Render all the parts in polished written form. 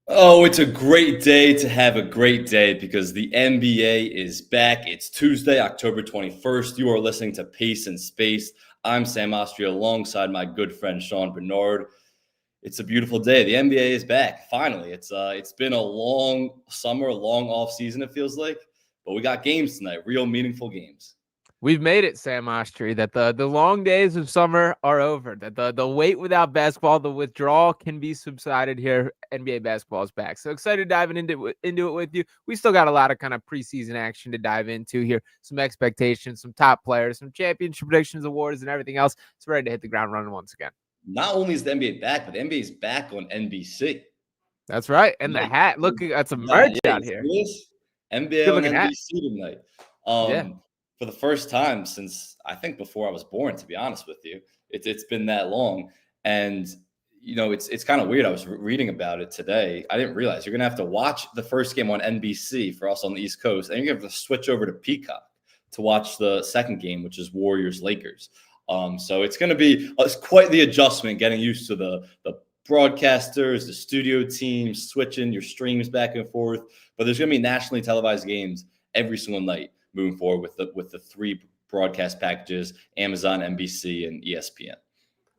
Oh, it's a great day to have a great day because the NBA is back. It's Tuesday, October 21st. You are listening to Pace and Space. I'm Sam Oshtry alongside my good friend Sean Barnard. It's a beautiful day. The NBA is back. Finally. It's been a long summer, a long off season, it feels like. But we got games tonight, real meaningful games. We've made it, Sam Oshtry, that the long days of summer are over, that the wait without basketball, the withdrawal can be subsided here. NBA basketball is back. So excited diving into it with you. We still got a lot of kind of preseason action to dive into here, some expectations, some top players, some championship predictions, awards, and everything else. It's ready to hit the ground running once again. Not only is the NBA back, but the NBA is back on NBC. That's right. And the hat, look, got some merch Yeah, out you here. see this? NBA Good on looking hat. NBC tonight. Yeah. For the first time since I think before I was born, to be honest with you. It's been that long. And it's kind of weird. I was reading about it today. I didn't realize you're gonna have to watch the first game on NBC for us on the East Coast, and you're gonna have to switch over to Peacock to watch the second game, which is Warriors Lakers. So it's gonna be it's quite the adjustment getting used to the broadcasters, the studio teams, switching your streams back and forth. But there's going to be nationally televised games every single night moving forward with the three broadcast packages: Amazon, NBC, and ESPN.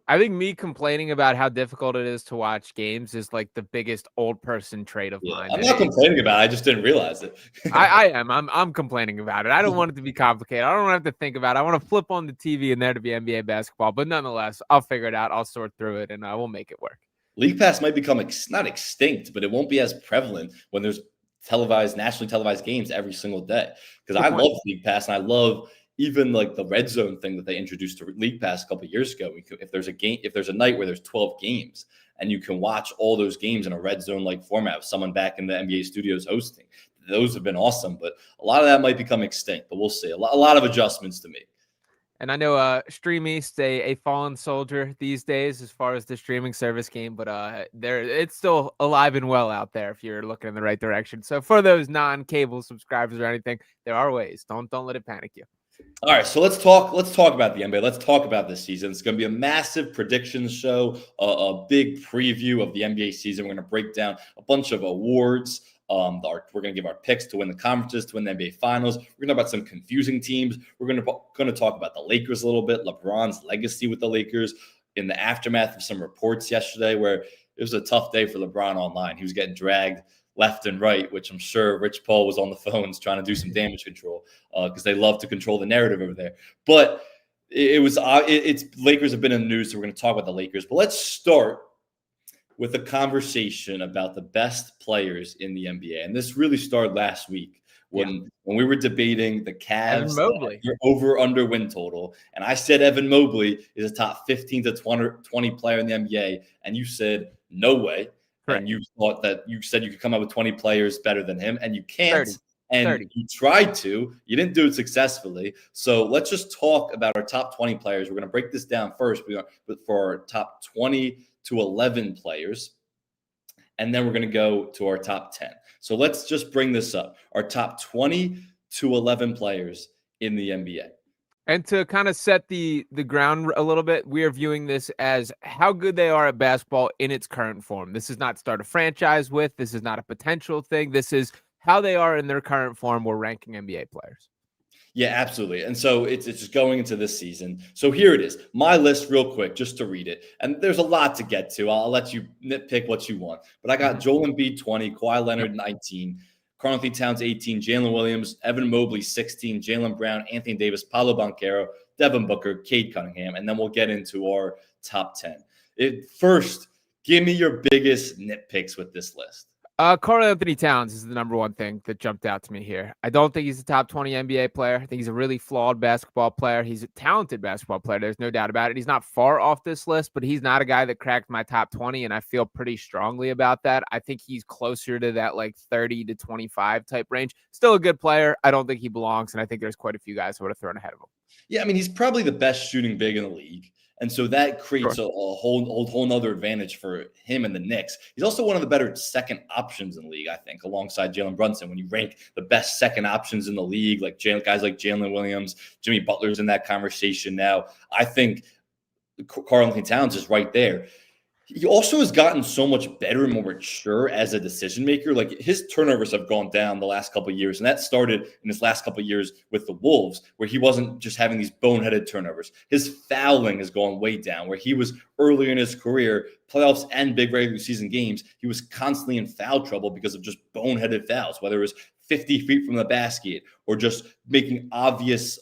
I think me complaining about how difficult it is to watch games is like the biggest old person trait of Yeah, mine. I'm not complaining about it. I just didn't realize it. I am. I'm complaining about it. I don't want it to be complicated. I don't want to have to think about it. I want to flip on the TV and there to be NBA basketball. But nonetheless, I'll figure it out. I'll sort through it, and I will make it work. League Pass might become not extinct, but it won't be as prevalent when there's nationally televised games every single day. Because I love League Pass, and I love even like the red zone thing that they introduced to League Pass a couple of years ago. If there's a night where there's 12 games and you can watch all those games in a red zone like format with someone back in the NBA studios hosting, those have been awesome. But a lot of that might become extinct, but we'll see. A lot of adjustments to make. And I know Stream East a fallen soldier these days as far as the streaming service game, but it's still alive and well out there if you're looking in the right direction. So for those non-cable subscribers or anything, there are ways. Don't let it panic you. All right, so let's talk about the NBA. Let's talk about this season. It's going to be a massive predictions show, a big preview of the NBA season. We're going to break down a bunch of awards. We're going to give our picks to win the conferences, to win the NBA Finals. We're going to talk about some confusing teams. We're going to talk about the Lakers a little bit, LeBron's legacy with the Lakers in the aftermath of some reports yesterday where it was a tough day for LeBron online. He was getting dragged left and right, which I'm sure Rich Paul was on the phones trying to do some damage control because they love to control the narrative over there. But it's Lakers have been in the news, so we're going to talk about the Lakers. But let's start with a conversation about the best players in the NBA. And this really started last week when we were debating the Cavs over under win total. And I said Evan Mobley is a top 15 to 20 player in the NBA. And you said, no way. Right. And you said you could come up with 20 players better than him, and you can't. 30. And 30. You tried to. You didn't do it successfully. So let's just talk about our top 20 players. We're going to break this down first for our top 20 to 11 players, and then we're going to go to our top 10. So let's just bring this up. Our top 20 to 11 players in the NBA. And to kind of set the ground a little bit, we are viewing this as how good they are at basketball in its current form. This is not start a franchise with. This is not a potential thing. This is how they are in their current form. We're ranking NBA players. Yeah, absolutely. And so it's just going into this season. So here it is. My list real quick, just to read it. And there's a lot to get to. I'll let you nitpick what you want. But I got Joel Embiid 20, Kawhi Leonard 19, Karl-Anthony Towns 18, Jalen Williams, Evan Mobley 16, Jaylen Brown, Anthony Davis, Paolo Banchero, Devin Booker, Cade Cunningham, and then we'll get into our top 10. First, give me your biggest nitpicks with this list. Karl-Anthony Towns is the number one thing that jumped out to me here. I don't think he's a top 20 NBA player. I think he's a really flawed basketball player. He's a talented basketball player. There's no doubt about it. He's not far off this list, but he's not a guy that cracked my top 20, and I feel pretty strongly about that. I think he's closer to that like 30 to 25 type range. Still a good player. I don't think he belongs, and I think there's quite a few guys who would have thrown ahead of him. Yeah, I mean, he's probably the best shooting big in the league. And so that creates a whole nother advantage for him and the Knicks. He's also one of the better second options in the league, I think, alongside Jalen Brunson. When you rank the best second options in the league, like guys like Jalen Williams, Jimmy Butler's in that conversation now. I think Karl-Anthony Towns is right there. He also has gotten so much better and more mature as a decision maker. Like his turnovers have gone down the last couple of years, and that started in his last couple of years with the Wolves, where he wasn't just having these boneheaded turnovers. His fouling has gone way down, where he was earlier in his career, playoffs and big regular season games, he was constantly in foul trouble because of just boneheaded fouls, whether it was 50 feet from the basket or just making obvious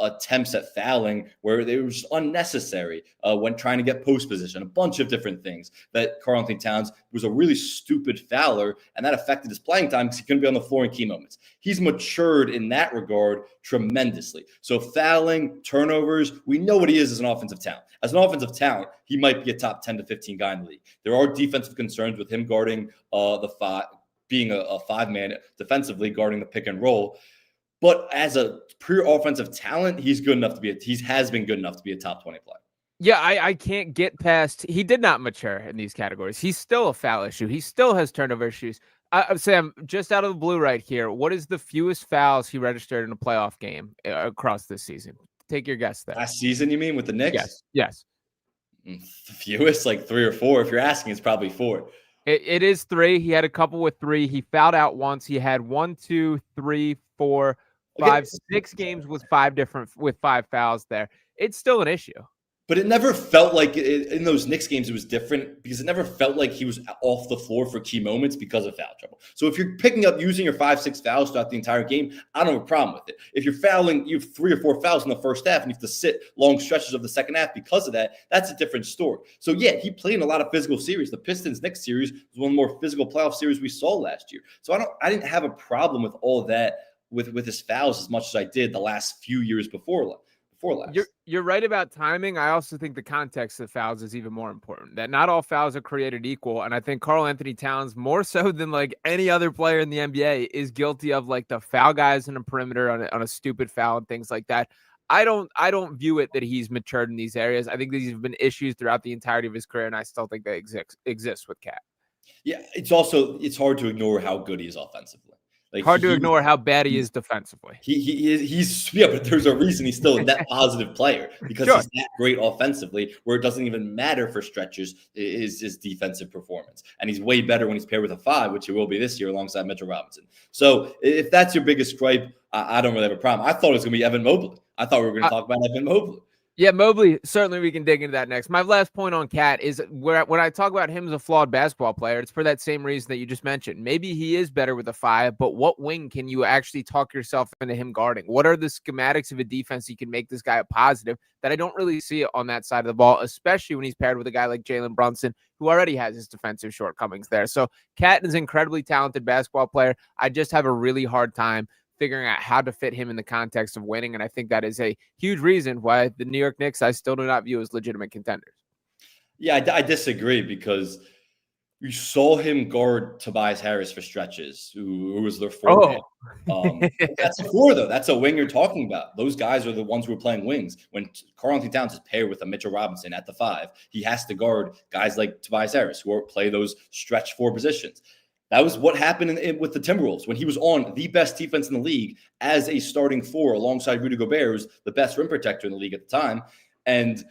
attempts at fouling where they were just unnecessary when trying to get post position, a bunch of different things that Karl-Anthony Towns was a really stupid fouler, and that affected his playing time because he couldn't be on the floor in key moments. He's matured in that regard tremendously. So fouling, turnovers, we know what he is as an offensive talent. As an offensive talent, he might be a top 10 to 15 guy in the league. There are defensive concerns with him guarding being a five-man defensively, guarding the pick and roll. But as a pure offensive talent, he has been good enough to be a top 20 player. Yeah, I can't get past. He did not mature in these categories. He's still a foul issue. He still has turnover issues. Sam, just out of the blue right here, what is the fewest fouls he registered in a playoff game across this season? Take your guess there. Last season, you mean, with the Knicks? Yes. The fewest, like 3 or 4. If you're asking, it's probably 4. It is 3. He had a couple with 3. He fouled out once. He had 1, 2, 3, 4, 5, 6 games with 5 fouls there. It's still an issue. But it never felt like in those Knicks games it was different because it never felt like he was off the floor for key moments because of foul trouble. So if you're picking up using your 5-6 fouls throughout the entire game, I don't have a problem with it. If you're fouling, you have 3 or 4 fouls in the first half and you have to sit long stretches of the second half because of that, that's a different story. So yeah, he played in a lot of physical series. The Pistons-Knicks series was one of the more physical playoff series we saw last year. So I didn't have a problem with all of that with his fouls as much as I did the last few years before last. You're right about timing. I also think the context of fouls is even more important. That not all fouls are created equal, and I think Karl-Anthony Towns, more so than like any other player in the NBA, is guilty of like the foul guys in the perimeter on a stupid foul and things like that. I don't view it that he's matured in these areas. I think these have been issues throughout the entirety of his career, and I still think they exist with Cat. Yeah, it's hard to ignore how good he is offensively. Like hard to ignore how bad he is defensively. But there's a reason he's still a net positive player because he's that great offensively, where it doesn't even matter for stretches is his defensive performance. And he's way better when he's paired with a 5, which he will be this year alongside Mitchell Robinson. So if that's your biggest gripe, I don't really have a problem. I thought it was going to be Evan Mobley. I thought we were going to talk about Evan Mobley. Yeah, Mobley, certainly we can dig into that next. My last point on Cat is when I talk about him as a flawed basketball player, it's for that same reason that you just mentioned. Maybe he is better with a 5, but what wing can you actually talk yourself into him guarding? What are the schematics of a defense you can make this guy a positive that I don't really see on that side of the ball, especially when he's paired with a guy like Jalen Brunson, who already has his defensive shortcomings there. So Cat is an incredibly talented basketball player. I just have a really hard time figuring out how to fit him in the context of winning. And I think that is a huge reason why the New York Knicks I still do not view as legitimate contenders. Yeah, I disagree because you saw him guard Tobias Harris for stretches, who was their 4. That's a 4, though. That's a wing you're talking about. Those guys are the ones who are playing wings. When Karl-Anthony Towns is paired with a Mitchell Robinson at the 5, he has to guard guys like Tobias Harris who play those stretch 4 positions. That was what happened with the Timberwolves when he was on the best defense in the league as a starting 4 alongside Rudy Gobert, who's the best rim protector in the league at the time. And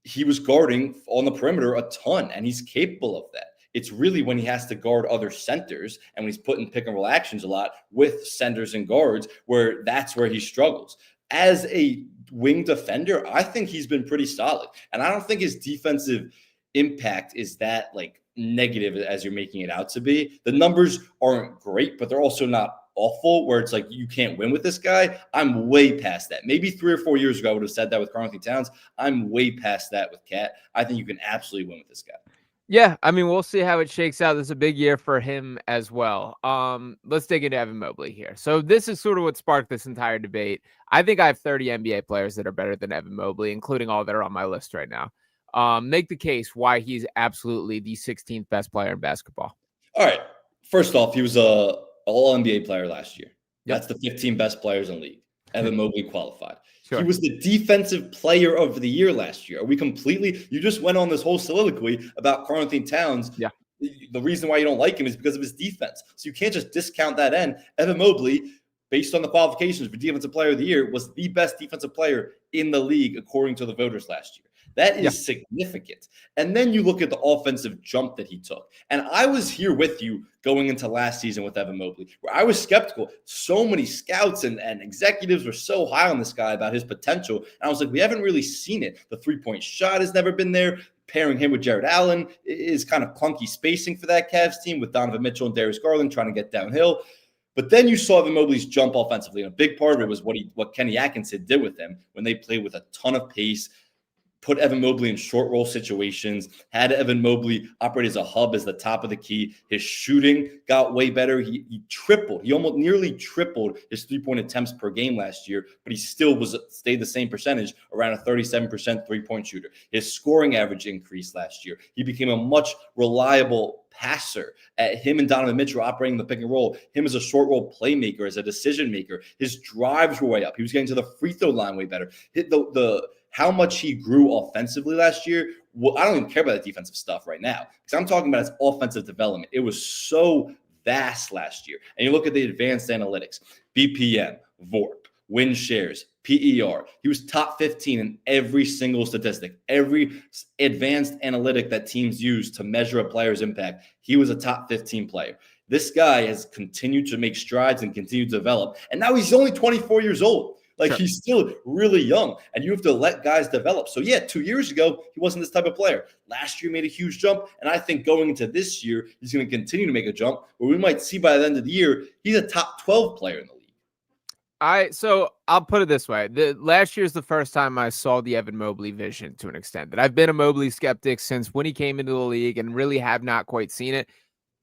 he was guarding on the perimeter a ton, and he's capable of that. It's really when he has to guard other centers and when he's put in pick and roll actions a lot with centers and guards where that's where he struggles. As a wing defender, I think he's been pretty solid. And I don't think his defensive impact is that like negative as you're making it out to be. The numbers aren't great, but they're also not awful where it's like you can't win with this guy. I'm way past that. Maybe 3 or 4 years ago I would have said that with Karl-Anthony Towns. I'm way past that with Cat. I think you can absolutely win with this guy. Yeah, I mean, we'll see how it shakes out. This is a big year for him as well. Let's dig into Evan Mobley here. So this is sort of what sparked this entire debate. I think I have 30 NBA players that are better than Evan Mobley, including all that are on my list right now. Make the case why he's absolutely the 16th best player in basketball. All right. First off, he was a All-NBA player last year. Yep. That's the 15 best players in the league. Evan Mobley qualified. Sure. He was the defensive player of the year last year. Are we completely – you just went on this whole soliloquy about Karl-Anthony Towns. Yeah. The reason why you don't like him is because of his defense. So you can't just discount that end. Evan Mobley, based on the qualifications for defensive player of the year, was the best defensive player in the league according to the voters last year. That Yeah. is significant. And then you look at the offensive jump that he took. And I was here with you going into last season with Evan Mobley, where I was skeptical. So many scouts and executives were so high on this guy about his potential. And I was like, we haven't really seen it. The three-point shot has never been there. Pairing him with Jared Allen is kind of clunky spacing for that Cavs team with Donovan Mitchell and Darius Garland trying to get downhill. But then you saw Evan Mobley's jump offensively. And a big part of it was what Kenny Atkinson did with him when they played with a ton of pace, put Evan Mobley in short roll situations, had Evan Mobley operate as a hub as the top of the key. His shooting got way better. He tripled. He almost nearly tripled his three-point attempts per game last year, but he still stayed the same percentage, around a 37% three-point shooter. His scoring average increased last year. He became a much reliable passer. Him and Donovan Mitchell operating the pick and roll. Him as a short roll playmaker, as a decision maker. His drives were way up. He was getting to the free throw line way better. How much he grew offensively last year, well, I don't even care about the defensive stuff right now because I'm talking about his offensive development. It was so vast last year. And you look at the advanced analytics, BPM, VORP, win shares, PER. He was top 15 in every single statistic, every advanced analytic that teams use to measure a player's impact. He was a top 15 player. This guy has continued to make strides and continue to develop. And now he's only 24 years old. Like, he's still really young, and you have to let guys develop. So, yeah, 2 years ago, he wasn't this type of player. Last year made a huge jump, and I think going into this year, he's going to continue to make a jump, where we might see by the end of the year, he's a top 12 player in the league. So I'll put it this way. Last year's the first time I saw the Evan Mobley vision to an extent. That I've been a Mobley skeptic since when he came into the league and really have not quite seen it.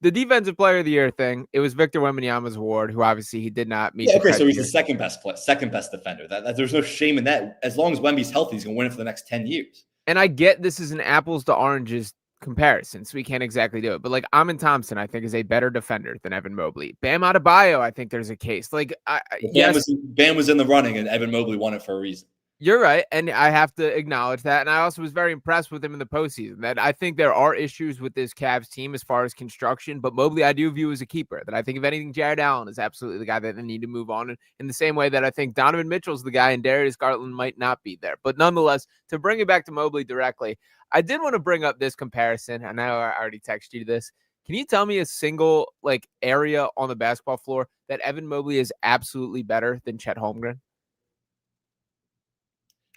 The defensive player of the year thing, it was Victor Wembanyama's award, who obviously he did not meet. Yeah, okay, so he's the second best defender. There's no shame in that. As long as Wemby's healthy, he's going to win it for the next 10 years. And I get this is an apples to oranges comparison, so we can't exactly do it. But, like, Amin Thompson, I think, is a better defender than Evan Mobley. Bam Adebayo, I think there's a case. Like, Bam was in the running, and Evan Mobley won it for a reason. You're right, and I have to acknowledge that. And I also was very impressed with him in the postseason. That I think there are issues with this Cavs team as far as construction, but Mobley I do view as a keeper. That I think, if anything, Jared Allen is absolutely the guy that they need to move on in the same way that I think Donovan Mitchell's the guy and Darius Garland might not be there. But nonetheless, to bring it back to Mobley directly, I did want to bring up this comparison. I know I already texted you this. Can you tell me a single area on the basketball floor that Evan Mobley is absolutely better than Chet Holmgren?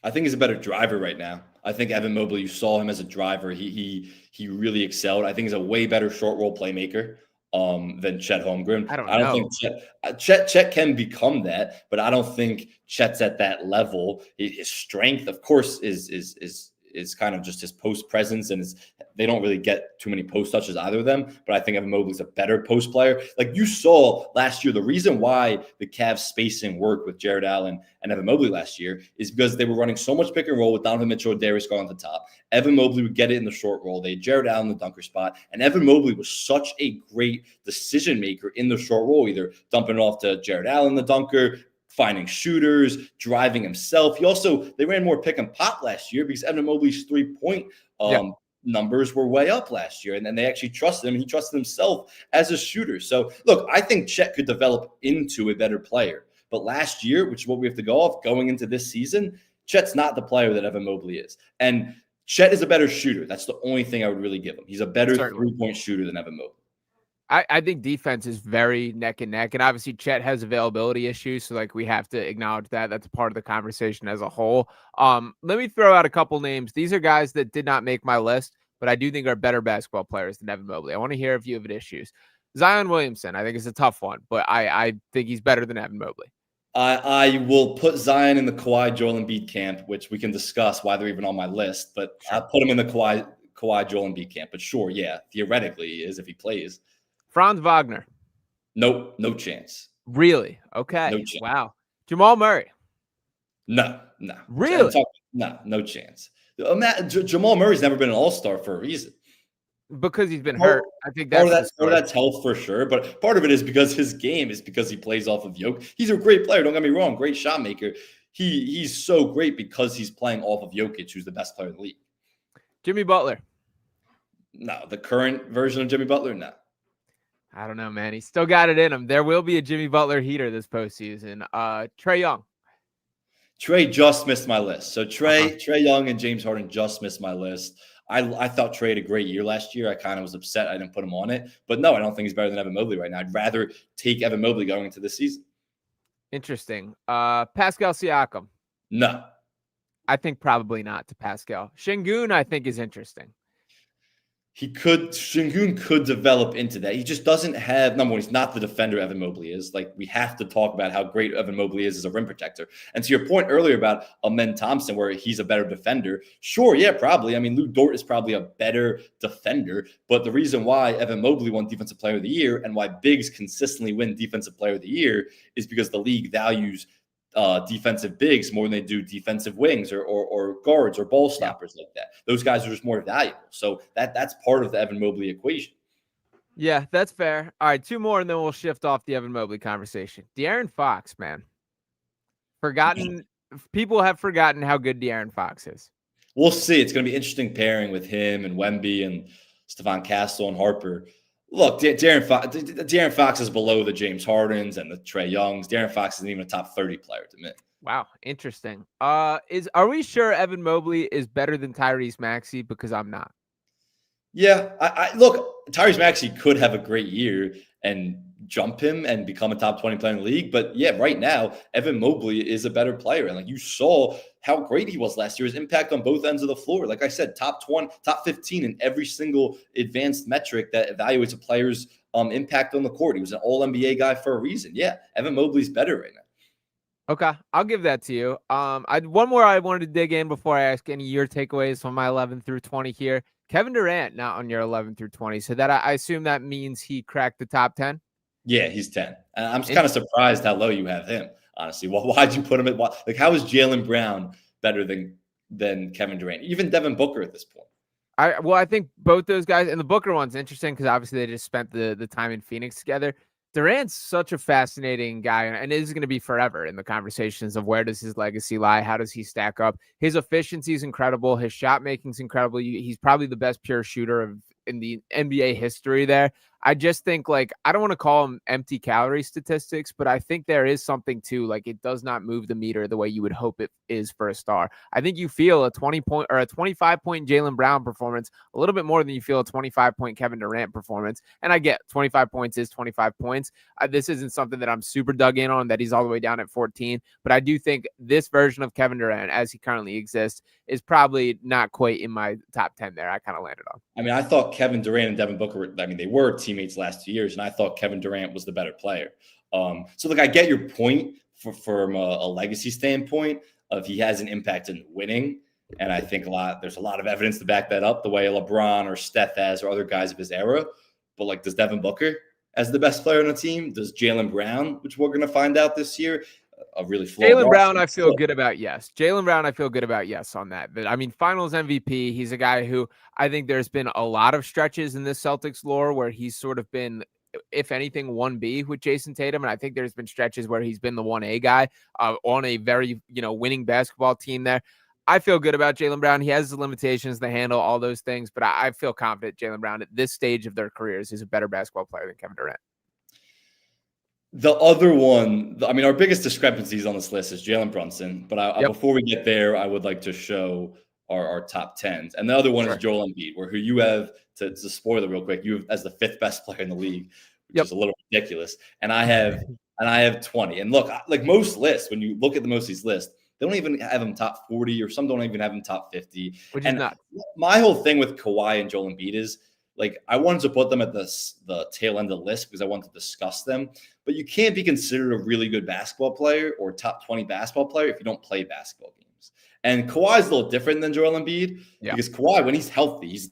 I think he's a better driver right now. I think Evan Mobley, you saw him as a driver. He really excelled. I think he's a way better short roll playmaker than Chet Holmgren. I don't think Chet can become that, but I don't think Chet's at that level. His strength, of course, is kind of just his post presence, and they don't really get too many post touches, either of them. But I think Evan Mobley's a better post player. Like you saw last year, the reason why the Cavs spacing worked with Jared Allen and Evan Mobley last year is because they were running so much pick and roll with Donovan Mitchell and Darius Garland at the top. Evan Mobley would get it in the short roll. They had Jared Allen in the dunker spot, and Evan Mobley was such a great decision maker in the short roll, either dumping it off to Jared Allen, the dunker, finding shooters, driving himself. They ran more pick and pop last year because Evan Mobley's 3-point numbers were way up last year. And then they actually trusted him. And he trusted himself as a shooter. So, look, I think Chet could develop into a better player. But last year, which is what we have to go off going into this season, Chet's not the player that Evan Mobley is. And Chet is a better shooter. That's the only thing I would really give him. He's a better three-point shooter than Evan Mobley. I think defense is very neck and neck. And obviously Chet has availability issues. So we have to acknowledge that. That's part of the conversation as a whole. Let me throw out a couple names. These are guys that did not make my list, but I do think are better basketball players than Evan Mobley. I want to hear if you have issues. Zion Williamson, I think is a tough one, but I think he's better than Evan Mobley. I will put Zion in the Kawhi Joel Embiid camp, which we can discuss why they're even on my list, but sure. I'll put him in the Kawhi Joel Embiid camp. But sure, yeah, theoretically he is if he plays. Franz Wagner. Nope, no chance. Really? Okay. No chance. Wow. Jamal Murray. No. Really? No chance. Jamal Murray's never been an all-star for a reason. Because he's been hurt. I think that's part of that's health for sure, but part of it is because his game is because he plays off of Jokic. He's a great player, don't get me wrong, great shot maker. He's so great because he's playing off of Jokic, who's the best player in the league. Jimmy Butler. No, the current version of Jimmy Butler, no. I don't know, man. He's still got it in him. There will be a Jimmy Butler heater this postseason. Trae Young. Trae just missed my list. So Trae Young and James Harden just missed my list. I thought Trae had a great year last year. I kind of was upset I didn't put him on it. But no, I don't think he's better than Evan Mobley right now. I'd rather take Evan Mobley going into this season. Interesting. Pascal Siakam. No. I think probably not to Pascal. Şengün, I think, is interesting. Şengün could develop into that. He just doesn't have, number one, he's not the defender Evan Mobley is. Like, we have to talk about how great Evan Mobley is as a rim protector. And to your point earlier about Amen Thompson, where he's a better defender, sure, yeah, probably. I mean, Lou Dort is probably a better defender, but the reason why Evan Mobley won Defensive Player of the Year and why bigs consistently win Defensive Player of the Year is because the league values defensive bigs more than they do defensive wings or guards or ball stoppers like that. Those guys are just more valuable. So that's part of the Evan Mobley equation. Yeah, that's fair. All right, 2 more, and then we'll shift off the Evan Mobley conversation. De'Aaron Fox, man. People have forgotten how good De'Aaron Fox is. We'll see. It's going to be interesting pairing with him and Wemby and Stephon Castle and Harper. Look, De'Aaron Fox is below the James Hardens and the Trae Youngs. De'Aaron Fox isn't even a top 30 player to me. Wow, interesting. Are we sure Evan Mobley is better than Tyrese Maxey? Because I'm not. Yeah, I look, Tyrese Maxey could have a great year and jump him and become a top 20 player in the league. But yeah, right now, Evan Mobley is a better player. And like you saw how great he was last year, his impact on both ends of the floor. Like I said, top 20, top 15 in every single advanced metric that evaluates a player's impact on the court. He was an all NBA guy for a reason. Yeah, Evan Mobley's better right now. Okay, I'll give that to you. One more I wanted to dig in before I ask any of your takeaways from my 11 through 20 here. Kevin Durant not on your 11 through 20. So that I assume that means he cracked the top 10? Yeah, he's 10. I'm kind of surprised how low you have him, honestly. Well, why'd you put him at like how is Jaylen Brown better than Kevin Durant? Even Devin Booker at this point. I think both those guys, and the Booker one's interesting because obviously they just spent the time in Phoenix together. Durant's such a fascinating guy, and it is going to be forever in the conversations of where does his legacy lie? How does he stack up? His efficiency is incredible. His shot making is incredible. He's probably the best pure shooter in the NBA history there. I just think, like, I don't want to call them empty calorie statistics, but I think there is something to, like, it does not move the meter the way you would hope it is for a star. I think you feel a 20-point or a 25-point Jaylen Brown performance a little bit more than you feel a 25-point Kevin Durant performance. And I get 25 points is 25 points. This isn't something that I'm super dug in on, that he's all the way down at 14. But I do think this version of Kevin Durant, as he currently exists, is probably not quite in my top 10 there. I kind of landed on. I mean, I thought Kevin Durant and Devin Booker, they were teammates last 2 years, and I thought Kevin Durant was the better player. So, look, I get your point from a legacy standpoint of he has an impact in winning, and I think there's a lot of evidence to back that up, the way LeBron or Steph has or other guys of his era. But, like, does Devin Booker as the best player on the team? Does Jaylen Brown, which we're going to find out this year, a really flawed Jaylen Brown, I feel good about, yes. Jaylen Brown, I feel good about, yes, on that. But I mean, finals MVP, he's a guy who I think there's been a lot of stretches in this Celtics lore where he's sort of been, if anything, 1B with Jason Tatum. And I think there's been stretches where he's been the 1A guy on a very, winning basketball team there. I feel good about Jaylen Brown. He has the limitations to handle all those things, but I feel confident Jaylen Brown at this stage of their careers is a better basketball player than Kevin Durant. The other one, I mean, our biggest discrepancies on this list is Jalen Brunson. But before we get there, I would like to show our top 10s. And the other one is Joel Embiid, who you have, to spoil it real quick, you have as the 5th best player in the league, which is a little ridiculous. And I have 20. And look, like most lists, when you look at most of these lists, they don't even have him top 40, or some don't even have him top 50. Which is nuts. My whole thing with Kawhi and Joel Embiid is, like, I wanted to put them at the tail end of the list because I wanted to discuss them. But you can't be considered a really good basketball player or top 20 basketball player if you don't play basketball games. And Kawhi's a little different than Joel Embiid because Kawhi, when he's healthy, he's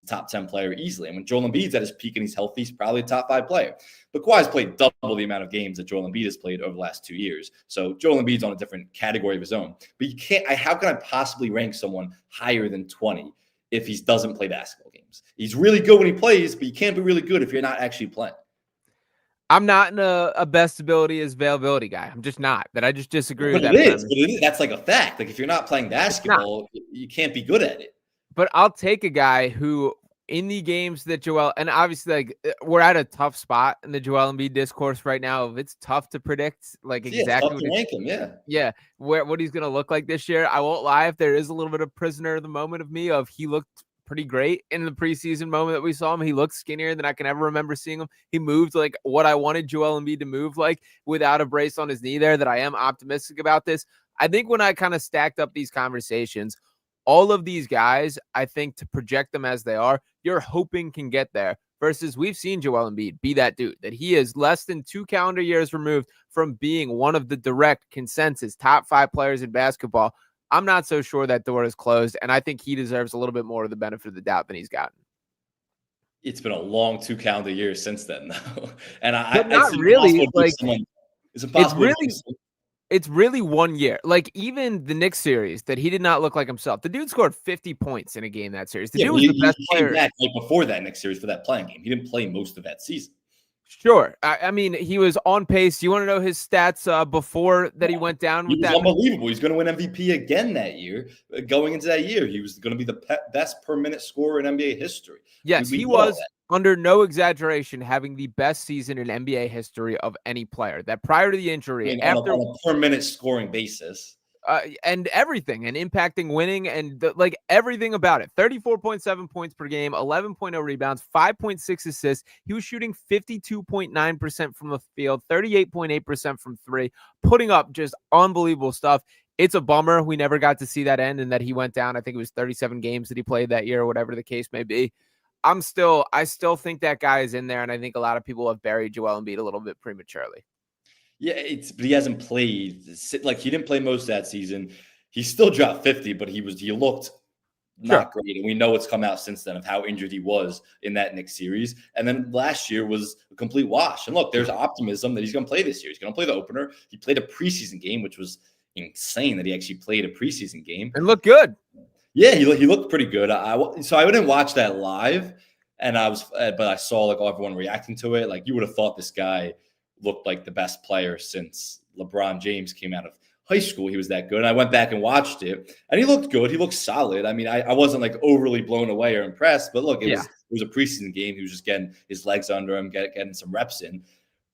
a top 10 player easily. And when Joel Embiid's at his peak and he's healthy, he's probably a top 5 player. But Kawhi's played double the amount of games that Joel Embiid has played over the last 2 years. So Joel Embiid's on a different category of his own. But you can't. How can I possibly rank someone higher than 20 if he doesn't play basketball games? He's really good when he plays, but you can't be really good if you're not actually playing. I'm not in a best ability as availability guy. I'm just not. I just disagree with that. It is. That's like a fact. Like, if you're not playing basketball, you can't be good at it. But I'll take a guy who in the games that Joel, and obviously like we're at a tough spot in the Joel Embiid discourse right now. It's tough to predict like Yeah, it's exactly tough to rank him. yeah, what he's gonna look like this year. I won't lie, if there is a little bit of prisoner of the moment of me of he looked pretty great in the preseason moment that we saw him. He looked skinnier than I can ever remember seeing him. He moved like what I wanted Joel Embiid to move like without a brace on his knee there, that I am optimistic about this. I think when I kind of stacked up these conversations, all of these guys, I think to project them as they are, you're hoping can get there. Versus we've seen Joel Embiid be that dude, that he is less than 2 calendar years removed from being one of the direct consensus top 5 players in basketball. I'm not so sure that door is closed, and I think he deserves a little bit more of the benefit of the doubt than he's gotten. It's been a long 2 calendar years since then, though. And But not really. Like it's impossible. It's really 1 year. Like even the Knicks series that he did not look like himself. The dude scored 50 points in a game that series. The dude was the best player. He came back like before that Knicks series for that playing game. He didn't play most of that season. Sure. I mean, he was on pace. You want to know his stats before that he went down with that? He was unbelievable. He's going to win MVP again that year. Going into that year, he was going to be the best per minute scorer in NBA history. Yes, he was, under no exaggeration, having the best season in NBA history of any player. That prior to the injury, on a per minute scoring basis. And everything, and impacting winning, and like everything about it. 34.7 points per game, 11.0 rebounds, 5.6 assists. He was shooting 52.9% from the field, 38.8% from three, putting up just unbelievable stuff. It's a bummer we never got to see that end and that he went down. I think it was 37 games that he played that year, or whatever the case may be. I still think that guy is in there, and I think a lot of people have buried Joel Embiid a little bit prematurely. Yeah, but he hasn't played. Like he didn't play most of that season. He still dropped 50, but he looked not great. And we know what's come out since then of how injured he was in that Knicks series. And then last year was a complete wash. And look, there's optimism that he's going to play this year. He's going to play the opener. He played a preseason game, which was insane that he actually played a preseason game. And looked good. Yeah, he looked pretty good. So I didn't watch that live, and but I saw like everyone reacting to it. Like you would have thought this guy looked like the best player since LeBron James came out of high school. He was that good. And I went back and watched it, and he looked good. He looked solid. I mean, I wasn't like overly blown away or impressed, but look, it was a preseason game. He was just getting his legs under him, getting some reps in.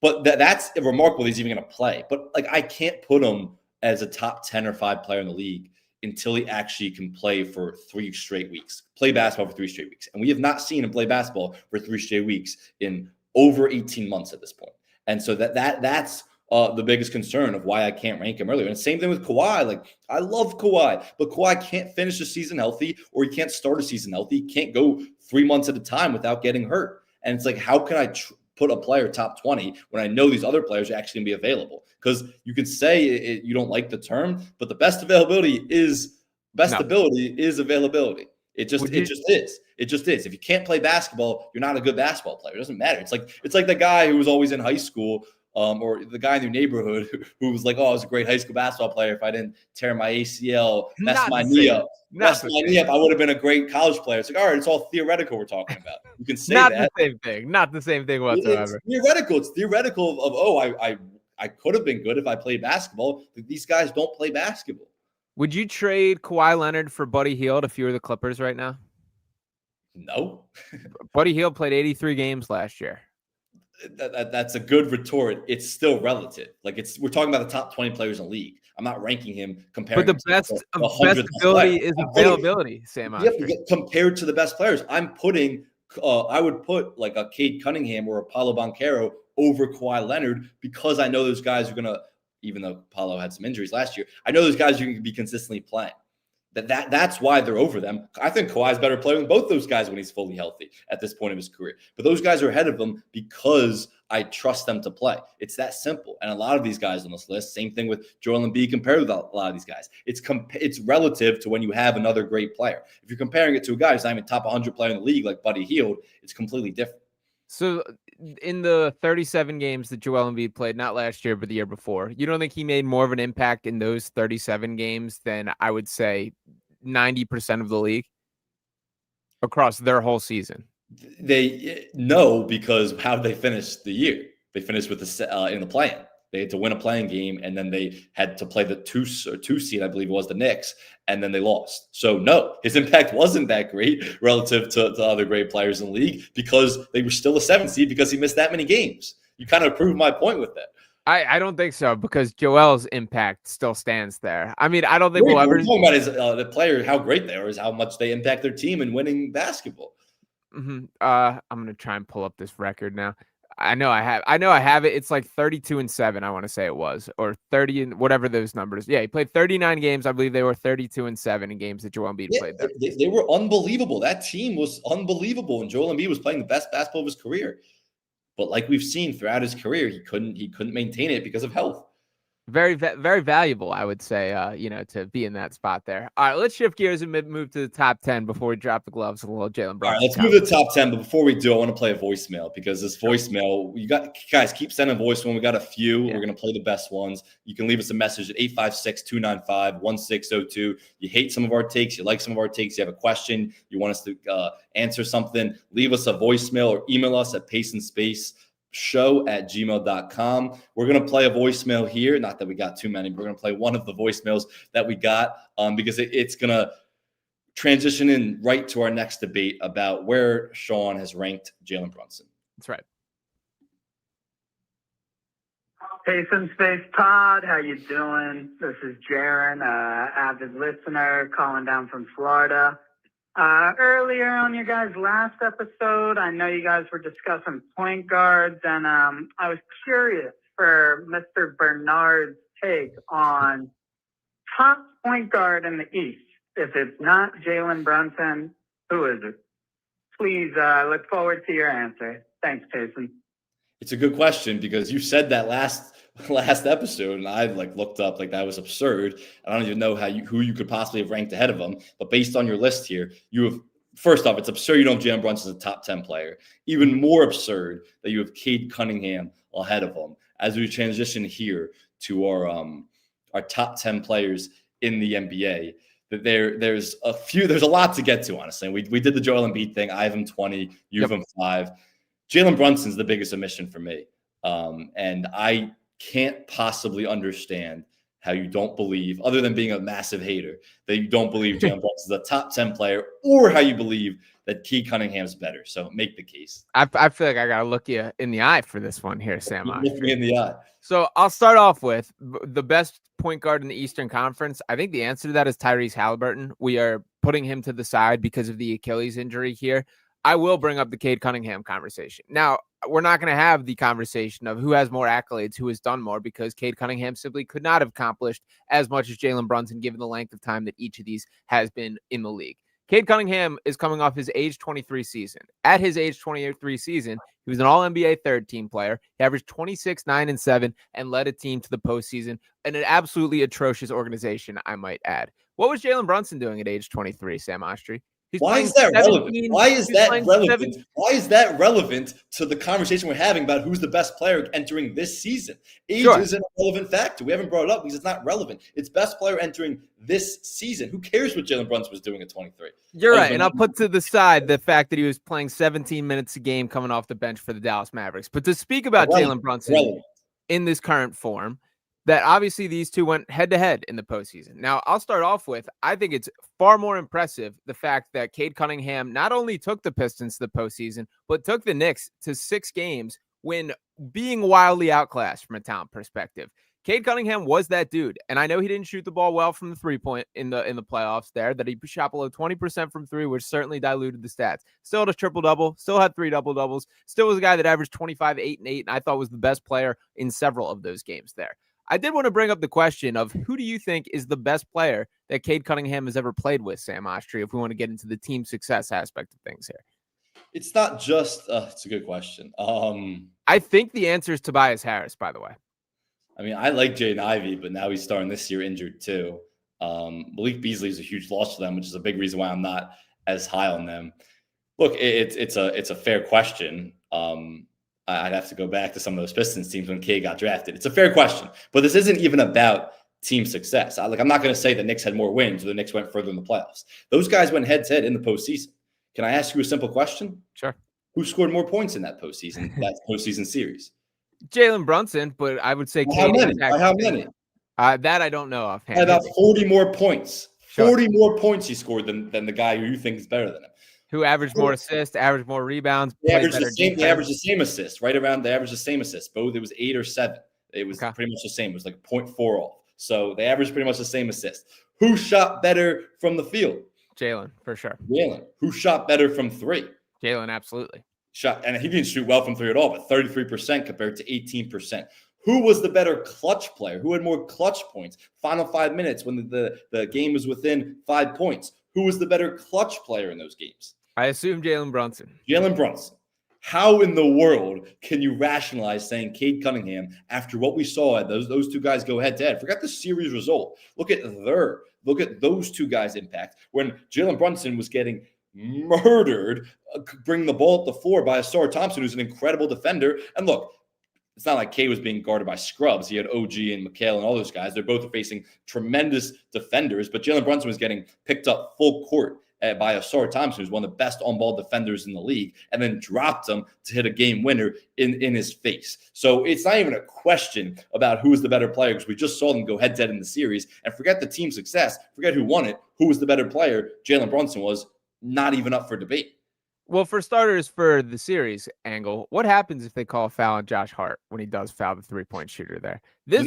But that's remarkable that he's even going to play. But like I can't put him as a top 10 or 5 player in the league until he actually can play for 3 straight weeks, play basketball for 3 straight weeks. And we have not seen him play basketball for 3 straight weeks in over 18 months at this point. And so that's the biggest concern of why I can't rank him earlier. And same thing with Kawhi. Like I love Kawhi, but Kawhi can't finish the season healthy, or he can't start a season healthy. He can't go 3 months at a time without getting hurt. And it's like, how can I put a player top 20 when I know these other players are actually going to be available? Because you can say you don't like the term, but the best ability is availability. It just is. It just is. If you can't play basketball, you're not a good basketball player. It doesn't matter. It's like the guy who was always in high school, or the guy in your neighborhood who was like, "Oh, I was a great high school basketball player. If I didn't tear my ACL, mess my knee up, I would have been a great college player." It's like, all right, it's all theoretical we're talking about. You can say not that. The same thing. Not the same thing whatsoever. It's theoretical of I could have been good if I played basketball. These guys don't play basketball. Would you trade Kawhi Leonard for Buddy Hield if you were the Clippers right now? No. Buddy Hield played 83 games last year. That's a good retort. It's still relative. Like we're talking about the top 20 players in the league. I'm not ranking him compared. But the best ability is availability, Sam Oshtry. Compared to the best players, I would put like a Cade Cunningham or a Paolo Banchero over Kawhi Leonard, because I know those guys are going to, even though Paolo had some injuries last year, I know those guys are going to be consistently playing. That's why they're over them. I think Kawhi's a better player than both those guys when he's fully healthy at this point of his career. But those guys are ahead of him because I trust them to play. It's that simple. And a lot of these guys on this list, same thing with Joel Embiid compared with a lot of these guys. It's relative to when you have another great player. If you're comparing it to a guy who's not even top 100 player in the league like Buddy Hield, it's completely different. So in the 37 games that Joel Embiid played, not last year, but the year before, you don't think he made more of an impact in those 37 games than I would say 90% of the league across their whole season? They know, because how did they finish the year? They finished with in the play-in. They had to win a playing game, and then they had to play the two seed, I believe it was, the Knicks, and then they lost. So no, his impact wasn't that great relative to other great players in the league because they were still a 7 seed because he missed that many games. You kind of proved my point with that. I don't think so, because Joel's impact still stands there. I mean, I don't think we'll ever. We're talking about is the player, how great they are, is how much they impact their team in winning basketball. I'm gonna try and pull up this record now. I know I have it. It's like 32-7. I want to say it was, or 30 and whatever those numbers. Yeah, he played 39 games. I believe they were 32-7 in games that Joel Embiid played. They were unbelievable. That team was unbelievable, and Joel Embiid was playing the best basketball of his career. But like we've seen throughout his career, he couldn't maintain it because of health. Very, very valuable, I would say, to be in that spot there. All right, let's shift gears and move to the top 10 before we drop the gloves. A little Jalen Brunson. All right, let's move to the top 10. But before we do, I want to play a voicemail, because this voicemail, guys, keep sending voicemail. We got a few. Yeah. We're going to play the best ones. You can leave us a message at 856-295-1602. You hate some of our takes. You like some of our takes. You have a question. You want us to answer something. Leave us a voicemail or email us at paceandspace.show@gmail.com. We're going to play a voicemail here. Not that we got too many, but we're going to play one of the voicemails that we got because it's going to transition in right to our next debate about where Sean has ranked Jalen Brunson. That's right. Pace and Space Pod, how you doing? This is Jaron, avid listener calling down from Florida. Earlier on your guys' last episode, I know you guys were discussing point guards, and I was curious for Mr. Barnard's take on top point guard in the East. If it's not Jalen Brunson, who is it? Please look forward to your answer. Thanks, Payson. It's a good question, because you said that last episode, and I looked up that was absurd. I don't even know who you could possibly have ranked ahead of him. But based on your list here, you have, first off, it's absurd you don't have Jalen Brunson as a top 10 player. Even more absurd that you have Cade Cunningham ahead of him. As we transition here to our top 10 players in the NBA, that there's a lot to get to, honestly. We did the Joel Embiid thing. I have him 20, you have him 5. Jalen Brunson's the biggest omission for me. And I can't possibly understand how you don't believe, other than being a massive hater, that you don't believe Jalen Brunson is a top 10 player, or how you believe that Cade Cunningham's better. So make the case. I feel like I got to look you in the eye for this one here, Sam. Look me in the eye. So I'll start off with the best point guard in the Eastern Conference. I think the answer to that is Tyrese Halliburton. We are putting him to the side because of the Achilles injury here. I will bring up the Cade Cunningham conversation. Now, we're not going to have the conversation of who has more accolades, who has done more, because Cade Cunningham simply could not have accomplished as much as Jalen Brunson, given the length of time that each of these has been in the league. Cade Cunningham is coming off his age 23 season. At his age 23 season, he was an All-NBA third-team player. He averaged 26, 9, and 7, and led a team to the postseason, and an absolutely atrocious organization, I might add. What was Jalen Brunson doing at age 23, Sam Oshtry? Why is that relevant? Why is that relevant to the conversation we're having about who's the best player entering this season? Age isn't a relevant factor. We haven't brought it up because it's not relevant. It's best player entering this season. Who cares what Jalen Brunson was doing at 23? You're right, and I'll put to the side the fact that he was playing 17 minutes a game coming off the bench for the Dallas Mavericks. But to speak about Jalen Brunson in this current form, that obviously these two went head-to-head in the postseason. Now, I'll start off with, I think it's far more impressive the fact that Cade Cunningham not only took the Pistons to the postseason, but took the Knicks to 6 games when being wildly outclassed from a talent perspective. Cade Cunningham was that dude, and I know he didn't shoot the ball well from the three-point in the playoffs there, that he shot below 20% from 3, which certainly diluted the stats. Still had a triple-double, still had 3 double-doubles, still was a guy that averaged 25, 8, and 8, and I thought was the best player in several of those games there. I did want to bring up the question of who do you think is the best player that Cade Cunningham has ever played with, Sam Oshtry, if we want to get into the team success aspect of things here? It's not just it's a good question. I think the answer is Tobias Harris, by the way. I mean, I like Jaden Ivey, but now he's starting this year injured too. Malik Beasley is a huge loss for them, which is a big reason why I'm not as high on them. Look, it's a fair question. I'd have to go back to some of those Pistons teams when Cade got drafted. It's a fair question, but this isn't even about team success. I'm not going to say the Knicks had more wins or the Knicks went further in the playoffs. Those guys went head-to-head in the postseason. Can I ask you a simple question? Sure. Who scored more points in that postseason series? Jalen Brunson, but I would say How Cade many? is By how actually many? that I don't know offhand. By about 40 more points. Sure. 40 more points he scored than the guy who you think is better than him. Who averaged more assists, averaged more rebounds, They played averaged better the same. They defense. averaged the same assists, right around. They averaged the same assists. Both it was 8 or 7. It was pretty much the same. It was like 0.4 off. So they averaged pretty much the same assists. Who shot better from the field? Jalen, for sure. Jalen. Who shot better from 3? Jalen, absolutely. Shot, and he didn't shoot well from 3 at all, but 33% compared to 18%. Who was the better clutch player? Who had more clutch points? Final 5 minutes when the game was within 5 points. Who was the better clutch player in those games? I assume Jalen Brunson. Jalen Brunson. How in the world can you rationalize saying Cade Cunningham after what we saw at those two guys go head to head? Forget the series result. Look at those two guys' impact when Jalen Brunson was getting murdered, bringing the ball up the floor by Asar Thompson, who's an incredible defender. And look, it's not like Cade was being guarded by scrubs. He had OG and McHale and all those guys. They're both facing tremendous defenders, but Jalen Brunson was getting picked up full court by Asar Thompson, who's one of the best on-ball defenders in the league, and then dropped him to hit a game winner in his face. So it's not even a question about who is the better player, because we just saw them go head-to-head in the series. And forget the team success. Forget who won it. Who was the better player? Jalen Brunson was. Not even up for debate. Well, for starters, for the series angle, what happens if they call a foul on Josh Hart when he does foul the three-point shooter there? The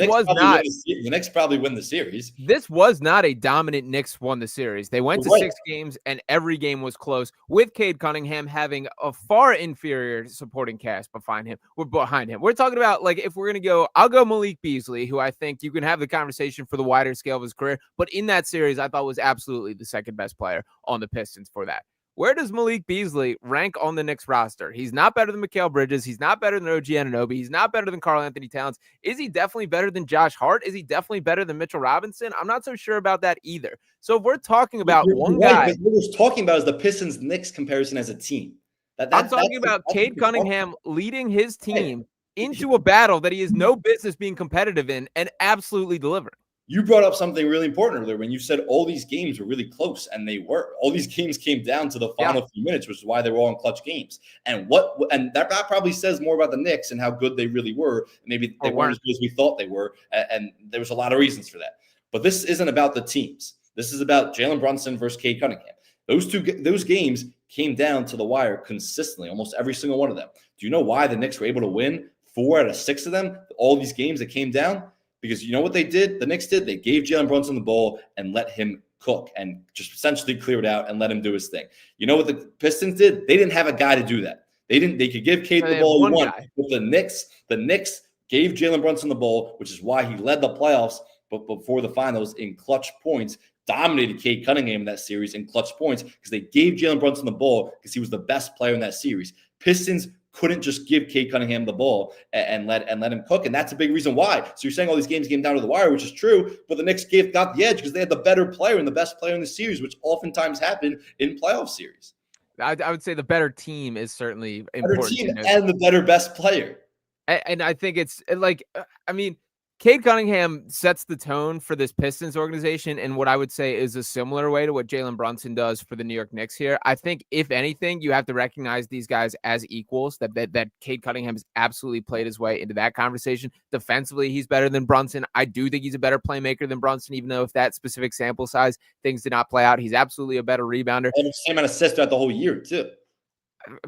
Knicks probably win the series. This was not a dominant Knicks won the series. They went to 6 games, and every game was close, with Cade Cunningham having a far inferior supporting cast behind him. We're talking about, like, if we're going to go, I'll go Malik Beasley, who I think you can have the conversation for the wider scale of his career, but in that series, I thought was absolutely the second best player on the Pistons for that. Where does Malik Beasley rank on the Knicks roster? He's not better than Mikal Bridges. He's not better than OG Anunoby. He's not better than Karl-Anthony Towns. Is he definitely better than Josh Hart? Is he definitely better than Mitchell Robinson? I'm not so sure about that either. So if we're talking about one guy. What we're talking about is the Pistons-Knicks comparison as a team. I'm talking about Cade Cunningham leading his team into a battle that he has no business being competitive in and absolutely delivering. You brought up something really important earlier when you said all these games were really close, and they were. All these games came down to the final few minutes, which is why they were all in clutch games. And that probably says more about the Knicks and how good they really were. Maybe they weren't as good as we thought they were, and there was a lot of reasons for that. But this isn't about the teams. This is about Jalen Brunson versus Cade Cunningham. Those games came down to the wire consistently, almost every single one of them. Do you know why the Knicks were able to win 4 out of 6 of them? All these games that came down? Because you know what they did? The Knicks did. They gave Jalen Brunson the ball and let him cook and just essentially clear it out and let him do his thing. You know what the Pistons did? They didn't have a guy to do that. They could give Cade the ball he wanted. But the Knicks gave Jalen Brunson the ball, which is why he led the playoffs but before the finals in clutch points, dominated Cade Cunningham in that series in clutch points because they gave Jalen Brunson the ball because he was the best player in that series. Pistons couldn't just give Cade Cunningham the ball and let him cook. And that's a big reason why. So you're saying all these games came down to the wire, which is true, but the Knicks got the edge because they had the better player and the best player in the series, which oftentimes happen in playoff series. I would say the better team is certainly important. Better team and the better best player. And I think it's like, I mean, Cade Cunningham sets the tone for this Pistons organization in what I would say is a similar way to what Jalen Brunson does for the New York Knicks here. I think, if anything, you have to recognize these guys as equals, that Cade Cunningham has absolutely played his way into that conversation. Defensively, he's better than Brunson. I do think he's a better playmaker than Brunson, even though if that specific sample size, things did not play out. He's absolutely a better rebounder. And the same amount of assists throughout the whole year, too.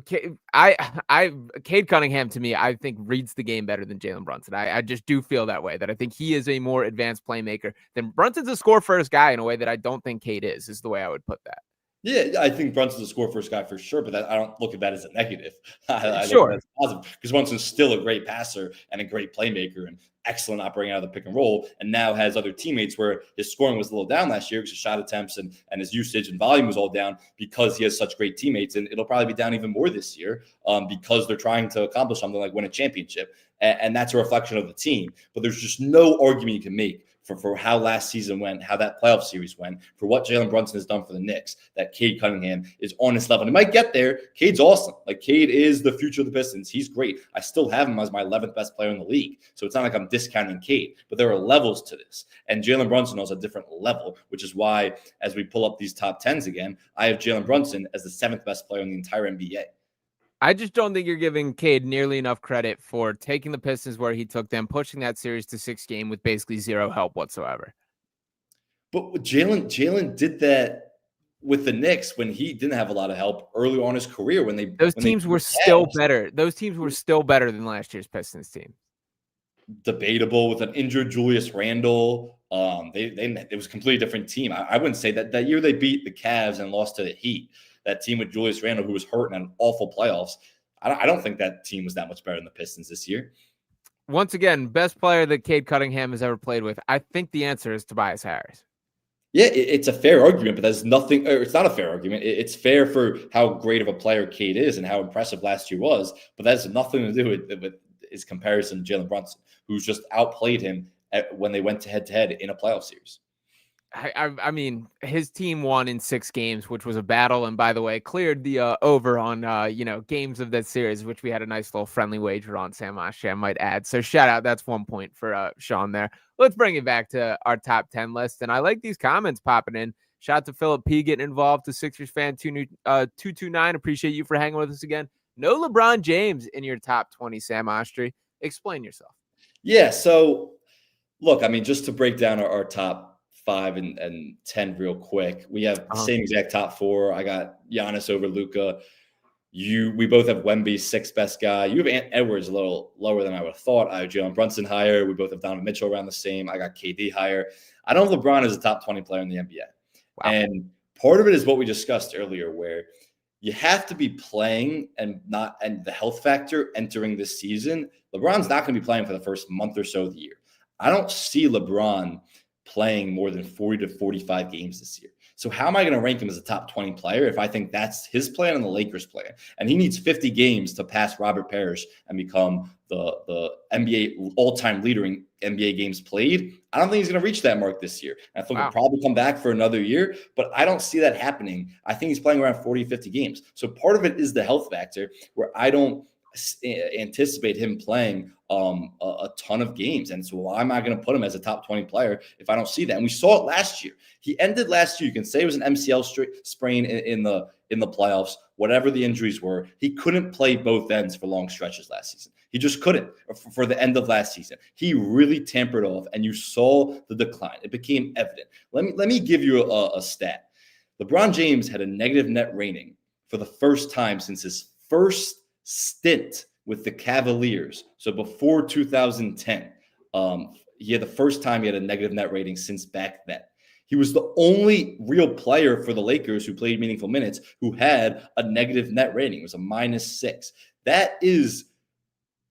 Cade Cunningham to me, I think reads the game better than Jalen Brunson. I just do feel that way, that I think he is a more advanced playmaker than Brunson's a score first guy in a way that I don't think Cade is the way I would put that. Yeah, I think Brunson's a score first guy for sure, but I don't look at that as a negative. I sure. Look at that as positive because Brunson's still a great passer and a great playmaker and excellent operating out of the pick and roll, and now has other teammates where his scoring was a little down last year because his shot attempts and his usage and volume was all down because he has such great teammates, and it'll probably be down even more this year because they're trying to accomplish something like win a championship, and that's a reflection of the team. But there's just no argument you can make for how last season went, how that playoff series went, for what Jalen Brunson has done for the Knicks, that Cade Cunningham is on his level. And he might get there. Cade's awesome. Like, Cade is the future of the Pistons. He's great. I still have him as my 11th best player in the league. So it's not like I'm discounting Cade, but there are levels to this. And Jalen Brunson is a different level, which is why, as we pull up these top 10s again, I have Jalen Brunson as the 7th best player in the entire NBA. I just don't think you're giving Cade nearly enough credit for taking the Pistons where he took them, pushing that series to 6 games with basically zero help whatsoever. But Jalen did that with the Knicks when he didn't have a lot of help early on in his career. Those teams were still better. Those teams were still better than last year's Pistons team. Debatable with an injured Julius Randle. It was a completely different team. I wouldn't say that year they beat the Cavs and lost to the Heat. That team with Julius Randle, who was hurt in an awful playoffs. I don't think that team was that much better than the Pistons this year. Once again, best player that Cade Cunningham has ever played with. I think the answer is Tobias Harris. Yeah, it's a fair argument, but there's nothing. Or it's not a fair argument. It's fair for how great of a player Cade is and how impressive last year was, but that has nothing to do with his comparison to Jalen Brunson, who's just outplayed him when they went head to head in a playoff series. I mean, his team won in 6 games, which was a battle. And by the way, cleared the over on, games of that series, which we had a nice little friendly wager on, Sam Oshtry, I might add. So shout out. That's 1 point for Sean there. Let's bring it back to our top 10 list. And I like these comments popping in. Shout out to Philip P getting involved, to Sixers fan 229. Appreciate you for hanging with us again. No LeBron James in your top 20, Sam Oshtry. Explain yourself. Yeah. So look, I mean, just to break down our top 5 and 10 real quick. We have the same exact top 4. I got Giannis over Luka. We both have Wemby, 6th best guy. You have Edwards a little lower than I would have thought. I have Jalen Brunson higher. We both have Donovan Mitchell around the same. I got KD higher. I don't have LeBron as a top 20 player in the NBA. Wow. And part of it is what we discussed earlier, where you have to be playing and the health factor entering this season. LeBron's not going to be playing for the first month or so of the year. I don't see LeBron playing more than 40 to 45 games this year. So how am I going to rank him as a top 20 player if I think that's his plan and the Lakers' plan? And he needs 50 games to pass Robert Parrish and become the NBA all-time leader in NBA games played. I don't think he's going to reach that mark this year. And I think he'll probably come back for another year, but I don't see that happening. I think he's playing around 40, 50 games. So part of it is the health factor, where I don't anticipate him playing a ton of games. And so why am I going to put him as a top 20 player if I don't see that? And we saw it last year. He ended last year. You can say it was an MCL sprain in the playoffs, whatever the injuries were. He couldn't play both ends for long stretches last season. He just couldn't for the end of last season. He really tampered off, and you saw the decline. It became evident. Let me give you a stat. LeBron James had a negative net rating for the first time since his first stint with the Cavaliers. So before 2010, he had the first time he had a negative net rating since back then. He was the only real player for the Lakers who played meaningful minutes who had a negative net rating. It was a -6. That is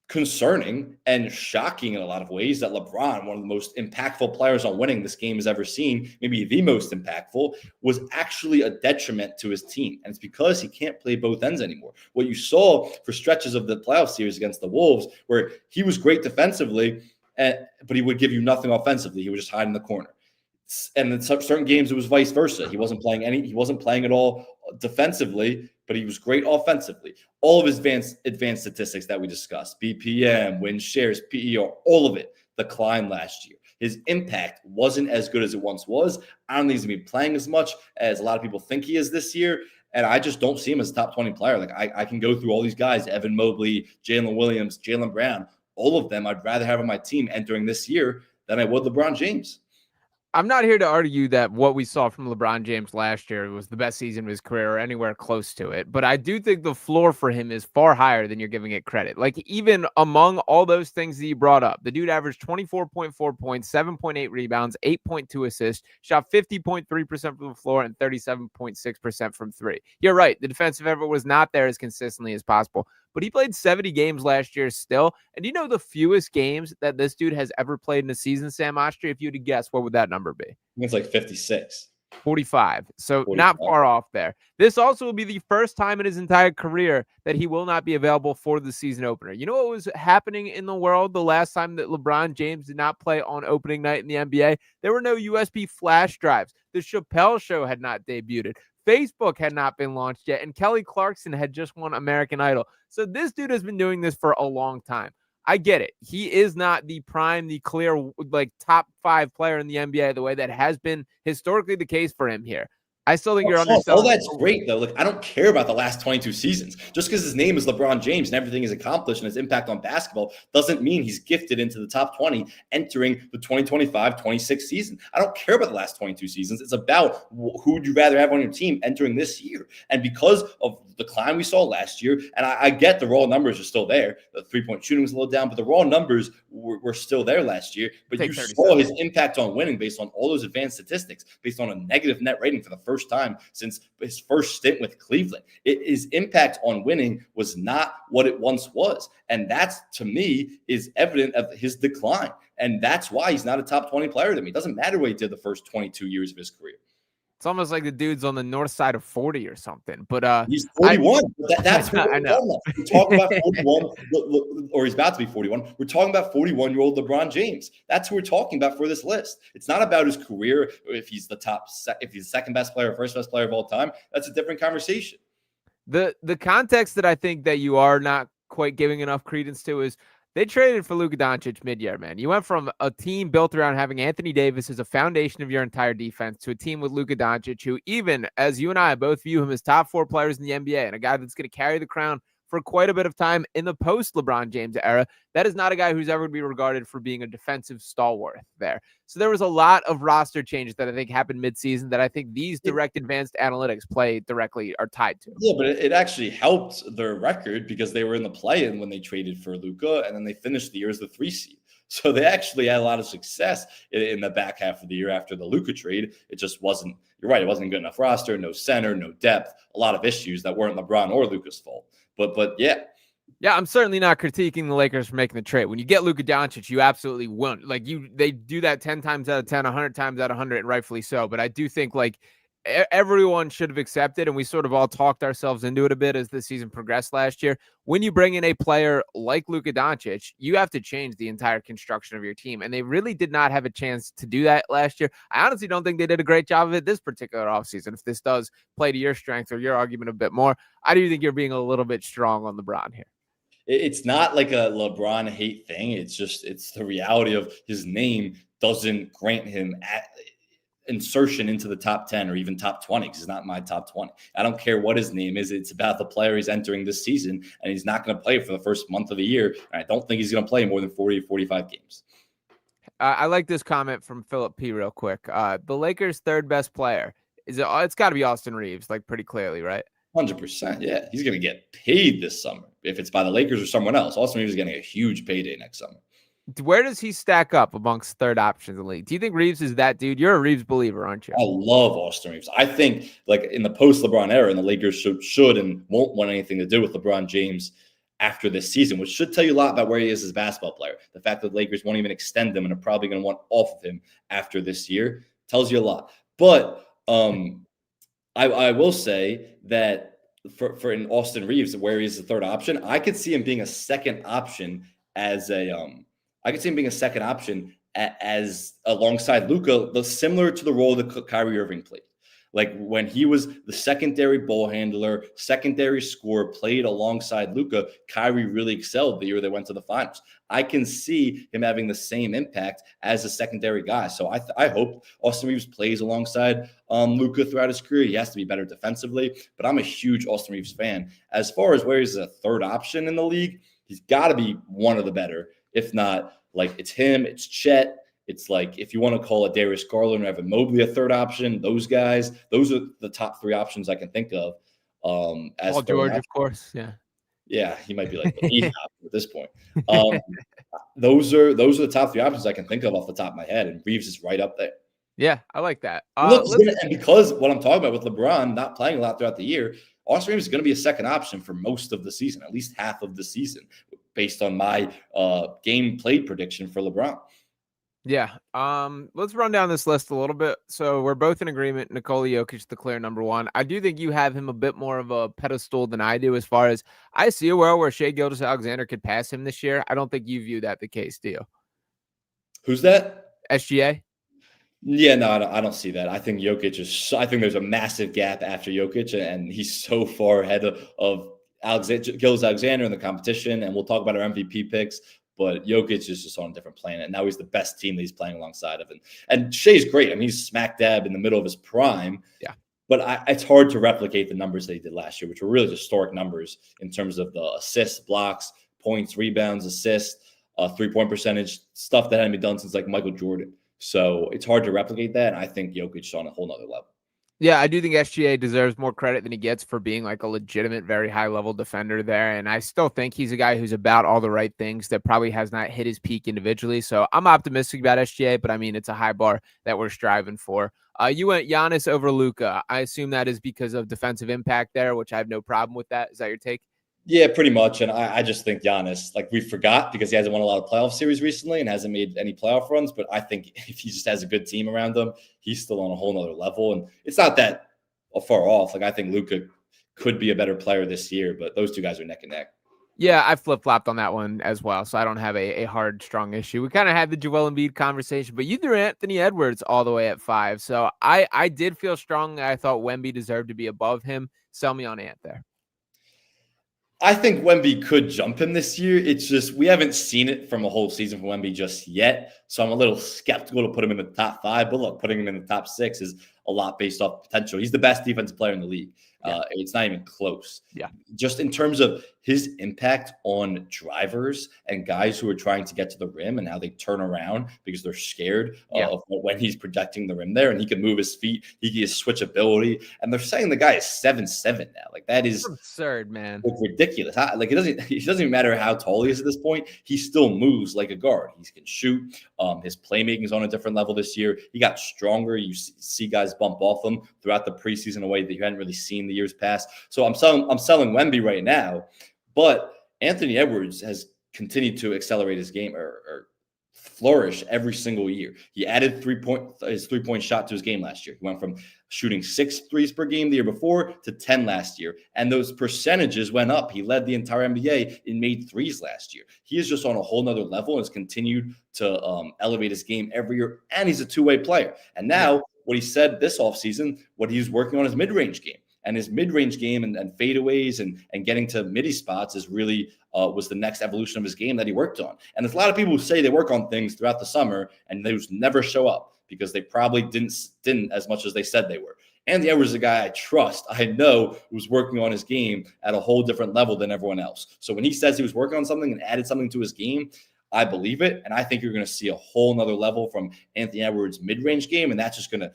concerning and shocking in a lot of ways that LeBron, one of the most impactful players on winning this game has ever seen, maybe the most impactful, was actually a detriment to his team. And it's because he can't play both ends anymore. What you saw for stretches of the playoff series against the Wolves, where he was great defensively, but he would give you nothing offensively. He would just hide in the corner. And in certain games, it was vice versa. He wasn't playing at all defensively, but he was great offensively. All of his advanced statistics that we discussed, BPM, win shares, PER, all of it declined last year. His impact wasn't as good as it once was. I don't think he's going to be playing as much as a lot of people think he is this year. And I just don't see him as a top 20 player. Like I can go through all these guys, Evan Mobley, Jalen Williams, Jaylen Brown, all of them I'd rather have on my team entering this year than I would LeBron James. I'm not here to argue that what we saw from LeBron James last year was the best season of his career or anywhere close to it. But I do think the floor for him is far higher than you're giving it credit. Like, even among all those things that you brought up, the dude averaged 24.4 points, 7.8 rebounds, 8.2 assists, shot 50.3% from the floor and 37.6% from three. You're right. The defensive effort was not there as consistently as possible. But he played 70 games last year still. And you know the fewest games that this dude has ever played in a season, Sam Oshtry? If you had to guess, what would that number be? It's like 56. 45. So 45. Not far off there. This also will be the first time in his entire career that he will not be available for the season opener. You know what was happening in the world the last time that LeBron James did not play on opening night in the NBA? There were no USB flash drives. The Chappelle Show had not debuted. Facebook had not been launched yet, and Kelly Clarkson had just won American Idol. So this dude has been doing this for a long time. I get it. He is not the clear, like top 5 player in the NBA the way that has been historically the case for him here. I still think you're All underselling. that's great, though. Look, I don't care about the last 22 seasons. Just because his name is LeBron James and everything he's accomplished and his impact on basketball doesn't mean he's gifted into the top 20 entering the 2025-26 season. I don't care about the last 22 seasons. It's about who would you rather have on your team entering this year. And because of the climb we saw last year, and I get the raw numbers are still there. The three-point shooting was a little down, but the raw numbers were still there last year. But you saw his impact on winning based on all those advanced statistics, based on a negative net rating for the first time since his first stint with Cleveland. His impact on winning was not what it once was. And that's, to me, is evident of his decline. And that's why he's not a top 20 player to me. It doesn't matter what he did the first 22 years of his career. It's almost like the dude's on the north side of 40 or something. But he's 41. That's what I know. We're talking about 41, or he's about to be 41. We're talking about 41-year-old LeBron James. That's who we're talking about for this list. It's not about his career. If he's if he's the second best player, first best player of all time, that's a different conversation. The context that I think that you are not quite giving enough credence to is they traded for Luka Doncic mid-year, man. You went from a team built around having Anthony Davis as a foundation of your entire defense to a team with Luka Doncic, who, even as you and I both view him as top 4 players in the NBA and a guy that's going to carry the crown for quite a bit of time in the post-LeBron James era, that is not a guy who's ever going to be regarded for being a defensive stalwart there. So there was a lot of roster changes that I think happened mid-season that I think these direct advanced analytics play directly are tied to. Yeah, but it actually helped their record because they were in the play-in when they traded for Luka, and then they finished the year as the 3 seed. So they actually had a lot of success in the back half of the year after the Luka trade. It just wasn't, you're right, it wasn't a good enough roster, no center, no depth, a lot of issues that weren't LeBron or Luka's fault. But yeah. Yeah, I'm certainly not critiquing the Lakers for making the trade. When you get Luka Doncic, you absolutely won't. Like, they do that 10 times out of 10, 100 times out of 100, and rightfully so. But I do think, like, everyone should have accepted, and we sort of all talked ourselves into it a bit as the season progressed last year. When you bring in a player like Luka Doncic, you have to change the entire construction of your team, and they really did not have a chance to do that last year. I honestly don't think they did a great job of it this particular offseason. If this does play to your strength or your argument a bit more, I do think you're being a little bit strong on LeBron here. It's not like a LeBron hate thing. It's the reality of his name doesn't grant him insertion into the top 10 or even top 20 because he's not my top 20. I don't care what his name is. It's about the player he's entering this season, and he's not going to play for the first month of the year. And I don't think he's going to play more than 40 or 45 games. I like this comment from Philip P. real quick. The Lakers' third best player it's got to be Austin Reeves, like pretty clearly, right? 100%. Yeah, he's going to get paid this summer. If it's by the Lakers or someone else, Austin Reeves is getting a huge payday next summer. Where does he stack up amongst third options in the league? Do you think Reeves is that dude? You're a Reeves believer, aren't you? I love Austin Reeves. I think, like, in the post-LeBron era, and the Lakers should and won't want anything to do with LeBron James after this season, which should tell you a lot about where he is as a basketball player. The fact that the Lakers won't even extend him and are probably going to want off of him after this year tells you a lot. But I will say that for an Austin Reeves, where he's the third option, I could see him being a second option as alongside Luka, similar to the role that Kyrie Irving played. Like when he was the secondary ball handler, secondary scorer, played alongside Luka, Kyrie really excelled the year they went to the finals. I can see him having the same impact as a secondary guy. So I hope Austin Reeves plays alongside Luka throughout his career. He has to be better defensively, but I'm a huge Austin Reeves fan. As far as where he's a third option in the league, he's got to be one of the better. If not, like, it's him, it's Chet. It's like, if you want to call it Darius Garland or Evan Mobley a third option, those guys, those are the top 3 options I can think of. As Paul George, of course. Yeah, he might be like the at this point. Those are the top 3 options I can think of off the top of my head, and Reeves is right up there. Yeah, I like that. And because what I'm talking about with LeBron not playing a lot throughout the year, Austin Reeves is going to be a second option for most of the season, at least half of the season, based on my game played prediction for LeBron. Yeah. Let's run down this list a little bit. So we're both in agreement. Nikola Jokic, the clear number 1. I do think you have him a bit more of a pedestal than I do, as far as I see a world where Shai Gilgeous-Alexander could pass him this year. I don't think you view that the case, do you? Who's that? SGA? Yeah, no, I don't see that. I think Jokic is. I think there's a massive gap after Jokic, and he's so far ahead of Gilgeous-Alexander in the competition. And we'll talk about our MVP picks. But Jokic is just on a different planet. Now he's the best team that he's playing alongside of. And Shai's great. I mean, he's smack dab in the middle of his prime. Yeah. but it's hard to replicate the numbers they did last year, which were really historic numbers in terms of the assists, blocks, points, rebounds, assists, 3-point percentage, stuff that hadn't been done since like Michael Jordan. So it's hard to replicate that. And I think Jokic is on a whole nother level. Yeah, I do think SGA deserves more credit than he gets for being like a legitimate, very high level defender there. And I still think he's a guy who's about all the right things that probably has not hit his peak individually. So I'm optimistic about SGA, but I mean, it's a high bar that we're striving for. You went Giannis over Luka. I assume that is because of defensive impact there, which I have no problem with that. Is that your take? Yeah, pretty much. And I just think Giannis, like we forgot because he hasn't won a lot of playoff series recently and hasn't made any playoff runs. But I think if he just has a good team around him, he's still on a whole nother level. And it's not that far off. Like I think Luka could be a better player this year, but those two guys are neck and neck. Yeah, I flip-flopped on that one as well, so I don't have a hard, strong issue. We kind of had the Joel Embiid conversation, but you threw Anthony Edwards all the way at 5. So I did feel strongly. I thought Wemby deserved to be above him. Sell me on Ant there. I think Wemby could jump him this year. It's just we haven't seen it from a whole season from Wemby just yet. So I'm a little skeptical to put him in the top 5. But look, putting him in the top 6 is a lot based off potential. He's the best defensive player in the league. Yeah. It's not even close. Yeah. Just in terms of his impact on drivers and guys who are trying to get to the rim and how they turn around because they're scared of when he's protecting the rim there, and he can move his feet. He has switchability, and they're saying the guy is 7'7" now. Like that is absurd, man. Like, ridiculous. Like it doesn't even matter how tall he is at this point. He still moves like a guard. He can shoot. His playmaking is on a different level this year. He got stronger. You see guys bump off him throughout the preseason in a way that you hadn't really seen the years past. So I'm selling Wemby right now, but Anthony Edwards has continued to accelerate his game or flourish every single year. He added his 3-point shot to his game last year. He went from shooting 6 threes per game the year before to 10 last year. And those percentages went up. He led the entire NBA in made threes last year. He is just on a whole nother level and has continued to elevate his game every year. And he's a two-way player. And now what he said this offseason, what he's working on is mid-range game. And his mid-range game and fadeaways and getting to midi spots is really was the next evolution of his game that he worked on. And there's a lot of people who say they work on things throughout the summer and those never show up because they probably didn't as much as they said they were. Anthony Edwards is a guy I trust. I know who's working on his game at a whole different level than everyone else. So when he says he was working on something and added something to his game, I believe it. And I think you're going to see a whole nother level from Anthony Edwards' mid-range game, and that's just going to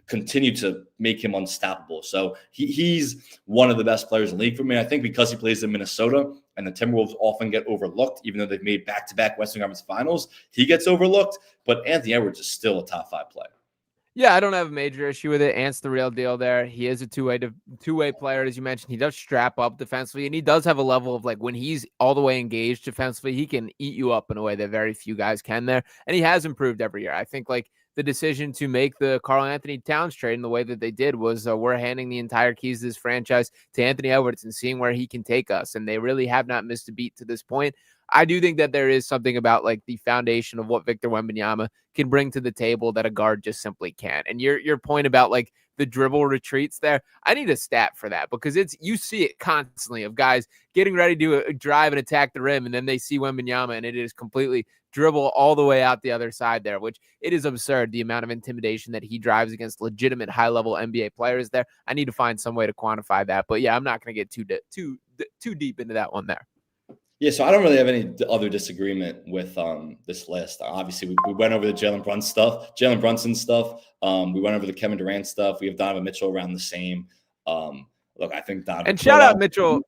continue to make him unstoppable. So he's one of the best players in the league for me. I think because he plays in Minnesota and the Timberwolves often get overlooked, even though they've made back-to-back Western Conference Finals, he gets overlooked. But Anthony Edwards is still a top 5 player. Yeah, I don't have a major issue with it. Ant's the real deal there. He is a two-way player, as you mentioned. He does strap up defensively, and he does have a level of, like, when he's all the way engaged defensively, he can eat you up in a way that very few guys can there. And he has improved every year. I think, like, the decision to make the Karl Anthony Towns trade in the way that they did was we're handing the entire keys to this franchise to Anthony Edwards and seeing where he can take us. And they really have not missed a beat to this point. I do think that there is something about like the foundation of what Victor Wembanyama can bring to the table that a guard just simply can't. And your point about like the dribble retreats there, I need a stat for that because you see it constantly of guys getting ready to drive and attack the rim, and then they see Wembanyama and it is completely dribble all the way out the other side there, which it is absurd the amount of intimidation that he drives against legitimate high-level NBA players there. I need to find some way to quantify that. But yeah, I'm not going to get too deep into that one there. Yeah, so I don't really have any other disagreement with this list. Obviously, we went over the Jalen Brunson stuff. We went over the Kevin Durant stuff. We have Donovan Mitchell around the same. Look, I think Donovan. And shout out Mitchell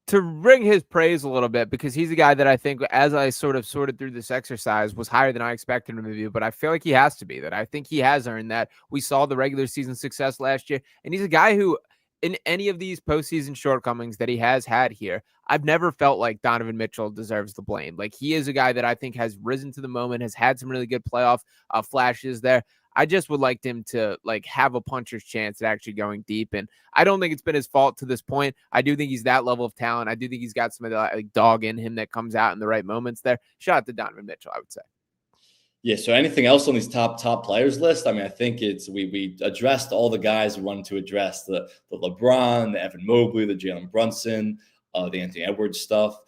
to ring his praise a little bit because he's a guy that I think, as I sort of sorted through this exercise, was higher than I expected him to be. But I feel like he has to be. That I think he has earned that. We saw the regular season success last year, and he's a guy who, in any of these postseason shortcomings that he has had here, I've never felt like Donovan Mitchell deserves the blame. Like, he is a guy that I think has risen to the moment, has had some really good playoff flashes there. I just would like him to like have a puncher's chance at actually going deep. And I don't think it's been his fault to this point. I do think he's that level of talent. I do think he's got some of the like dog in him that comes out in the right moments there. Shout out to Donovan Mitchell, I would say. Yeah. So anything else on these top players list? I mean, I think we addressed all the guys we wanted to address: the LeBron, the Evan Mobley, the Jalen Brunson, the Anthony Edwards stuff.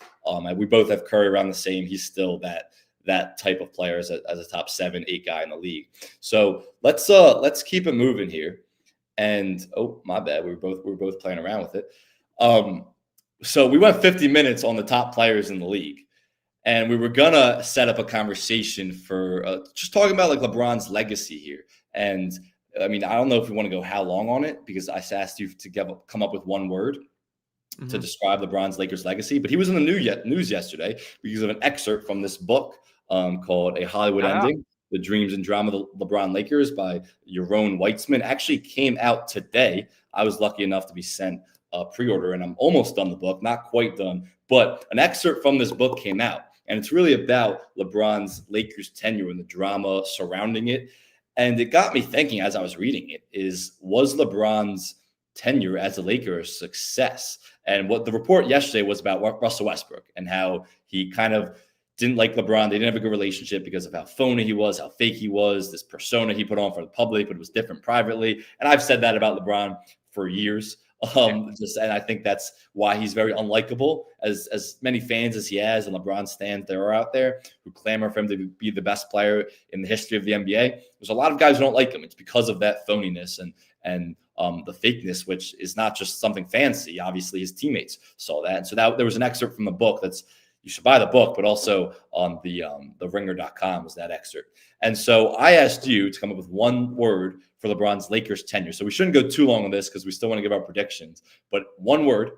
We both have Curry around the same. He's still that type of player as a top 7-8 guy in the league. So let's keep it moving here. And my bad, we were both playing around with it. So we went 50 minutes on the top players in the league, and we were gonna set up a conversation for just talking about like LeBron's legacy here. And I mean, I don't know if we want to go how long on it, because I asked you to come up with one word to describe LeBron's Lakers legacy. But he was in the news yesterday because of an excerpt from this book called A Hollywood Ending: The Dreams and Drama of the LeBron Lakers by Yaron Weitzman. Actually came out today. I was lucky enough to be sent a pre-order, and I'm almost done the book, not quite done. But an excerpt from this book came out, and it's really about LeBron's Lakers tenure and the drama surrounding it. And it got me thinking as I was reading it, was LeBron's tenure as a Laker a success? And what the report yesterday was about Russell Westbrook and how he kind of didn't like LeBron. They didn't have a good relationship because of how phony he was, how fake he was, this persona he put on for the public, but it was different privately. And I've said that about LeBron for years. And I think that's why he's very unlikable. As many fans as he has, and LeBron stands there are out there who clamor for him to be the best player in the history of the NBA. There's a lot of guys who don't like him. It's because of that phoniness and the fakeness, which is not just something fancy. Obviously, his teammates saw that. And so there was an excerpt from the book you should buy the book, but also on the ringer.com was that excerpt. And so I asked you to come up with one word for LeBron's Lakers tenure. So we shouldn't go too long on this because we still want to give our predictions, but one word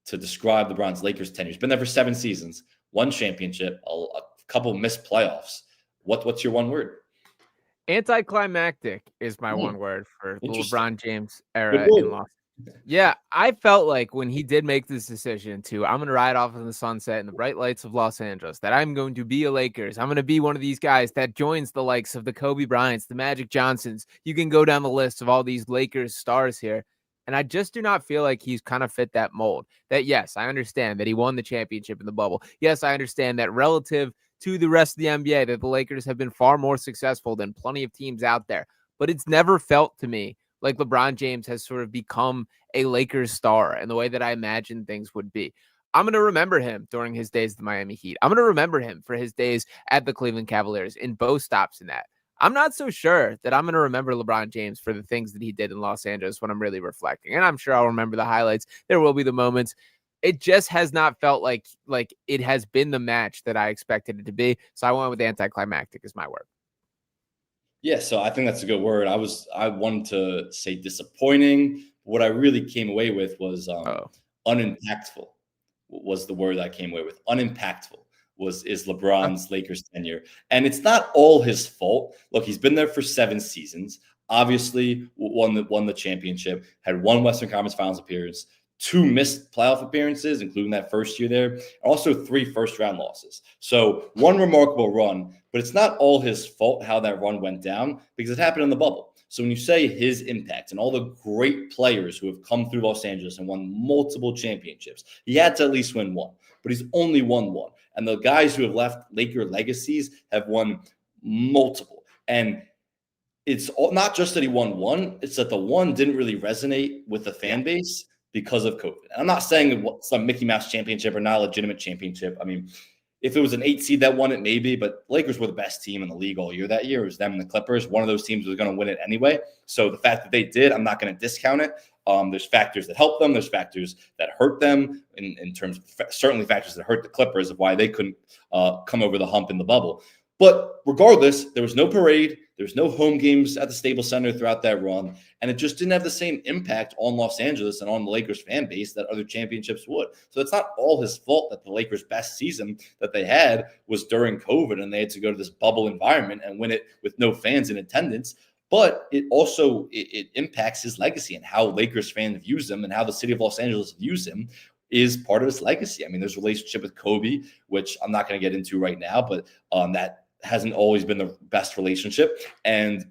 to describe LeBron's Lakers tenure. He's been there for 7 seasons, 1 championship, a couple missed playoffs. What's your one word? Anticlimactic is my one word for the LeBron James era in Los. Yeah, I felt like when he did make this decision I'm going to ride off in the sunset in the bright lights of Los Angeles, that I'm going to be a Lakers. I'm going to be one of these guys that joins the likes of the Kobe Bryants, the Magic Johnsons. You can go down the list of all these Lakers stars here. And I just do not feel like he's kind of fit that mold. That, yes, I understand that he won the championship in the bubble. Yes, I understand that relative to the rest of the NBA, that the Lakers have been far more successful than plenty of teams out there. But it's never felt to me like LeBron James has sort of become a Lakers star in the way that I imagined things would be. I'm going to remember him during his days at the Miami Heat. I'm going to remember him for his days at the Cleveland Cavaliers in both stops in that. I'm not so sure that I'm going to remember LeBron James for the things that he did in Los Angeles when I'm really reflecting. And I'm sure I'll remember the highlights. There will be the moments. It just has not felt like it has been the match that I expected it to be. So I went with anticlimactic as my word. Yeah, so I think that's a good word. I wanted to say disappointing. What I really came away with was unimpactful was the word I came away with. Unimpactful is LeBron's Lakers tenure. And it's not all his fault. Look, he's been there for 7 seasons. Obviously, won the championship, had 1 Western Conference Finals appearance, 2 missed playoff appearances, including that first year there, and also 3 first-round losses. So 1 remarkable run, but it's not all his fault how that run went down because it happened in the bubble. So when you say his impact and all the great players who have come through Los Angeles and won multiple championships, he had to at least win 1, but he's only won 1. And the guys who have left Laker legacies have won multiple. And it's not just that he won 1, it's that the 1 didn't really resonate with the fan base because of COVID. I'm not saying some Mickey Mouse championship or not a legitimate championship. I mean, if it was an 8 seed that won it, maybe, but Lakers were the best team in the league all year that year. It was them and the Clippers. One of those teams was going to win it anyway. So the fact that they did, I'm not going to discount it. There's factors that help them. There's factors that hurt them in terms of certainly factors that hurt the Clippers of why they couldn't come over the hump in the bubble. But regardless, there was no parade. There was no home games at the Staples Center throughout that run. And it just didn't have the same impact on Los Angeles and on the Lakers fan base that other championships would. So it's not all his fault that the Lakers' best season that they had was during COVID and they had to go to this bubble environment and win it with no fans in attendance. But it also it impacts his legacy and how Lakers fans views him and how the city of Los Angeles views him is part of his legacy. I mean, there's a relationship with Kobe, which I'm not going to get into right now, but that hasn't always been the best relationship. And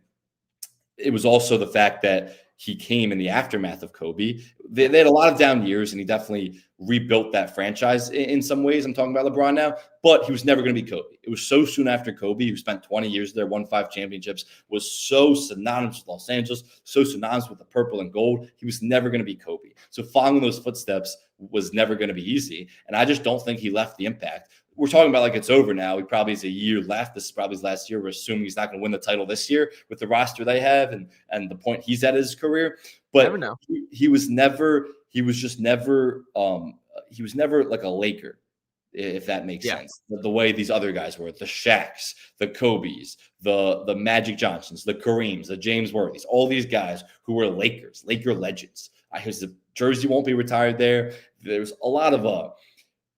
it was also the fact that he came in the aftermath of Kobe. They had a lot of down years, and he definitely rebuilt that franchise in some ways. I'm talking about LeBron now, but he was never going to be Kobe. It was so soon after Kobe, who spent 20 years there, won 5 championships, was so synonymous with Los Angeles, so synonymous with the purple and gold. He was never going to be Kobe. So following those footsteps was never going to be easy. And I just don't think he left the impact. we're talking about like it's over now. He probably has a year left. This is probably his last year. We're assuming he's not going to win the title this year with the roster they have and the point he's at in his career. But Never know. he was never like a Laker, if that makes sense. The way these other guys were, the Shaqs, the Kobes, the Magic Johnsons, the Kareems, the James Worthies, all these guys who were Laker legends. His jersey won't be retired there. There's a lot of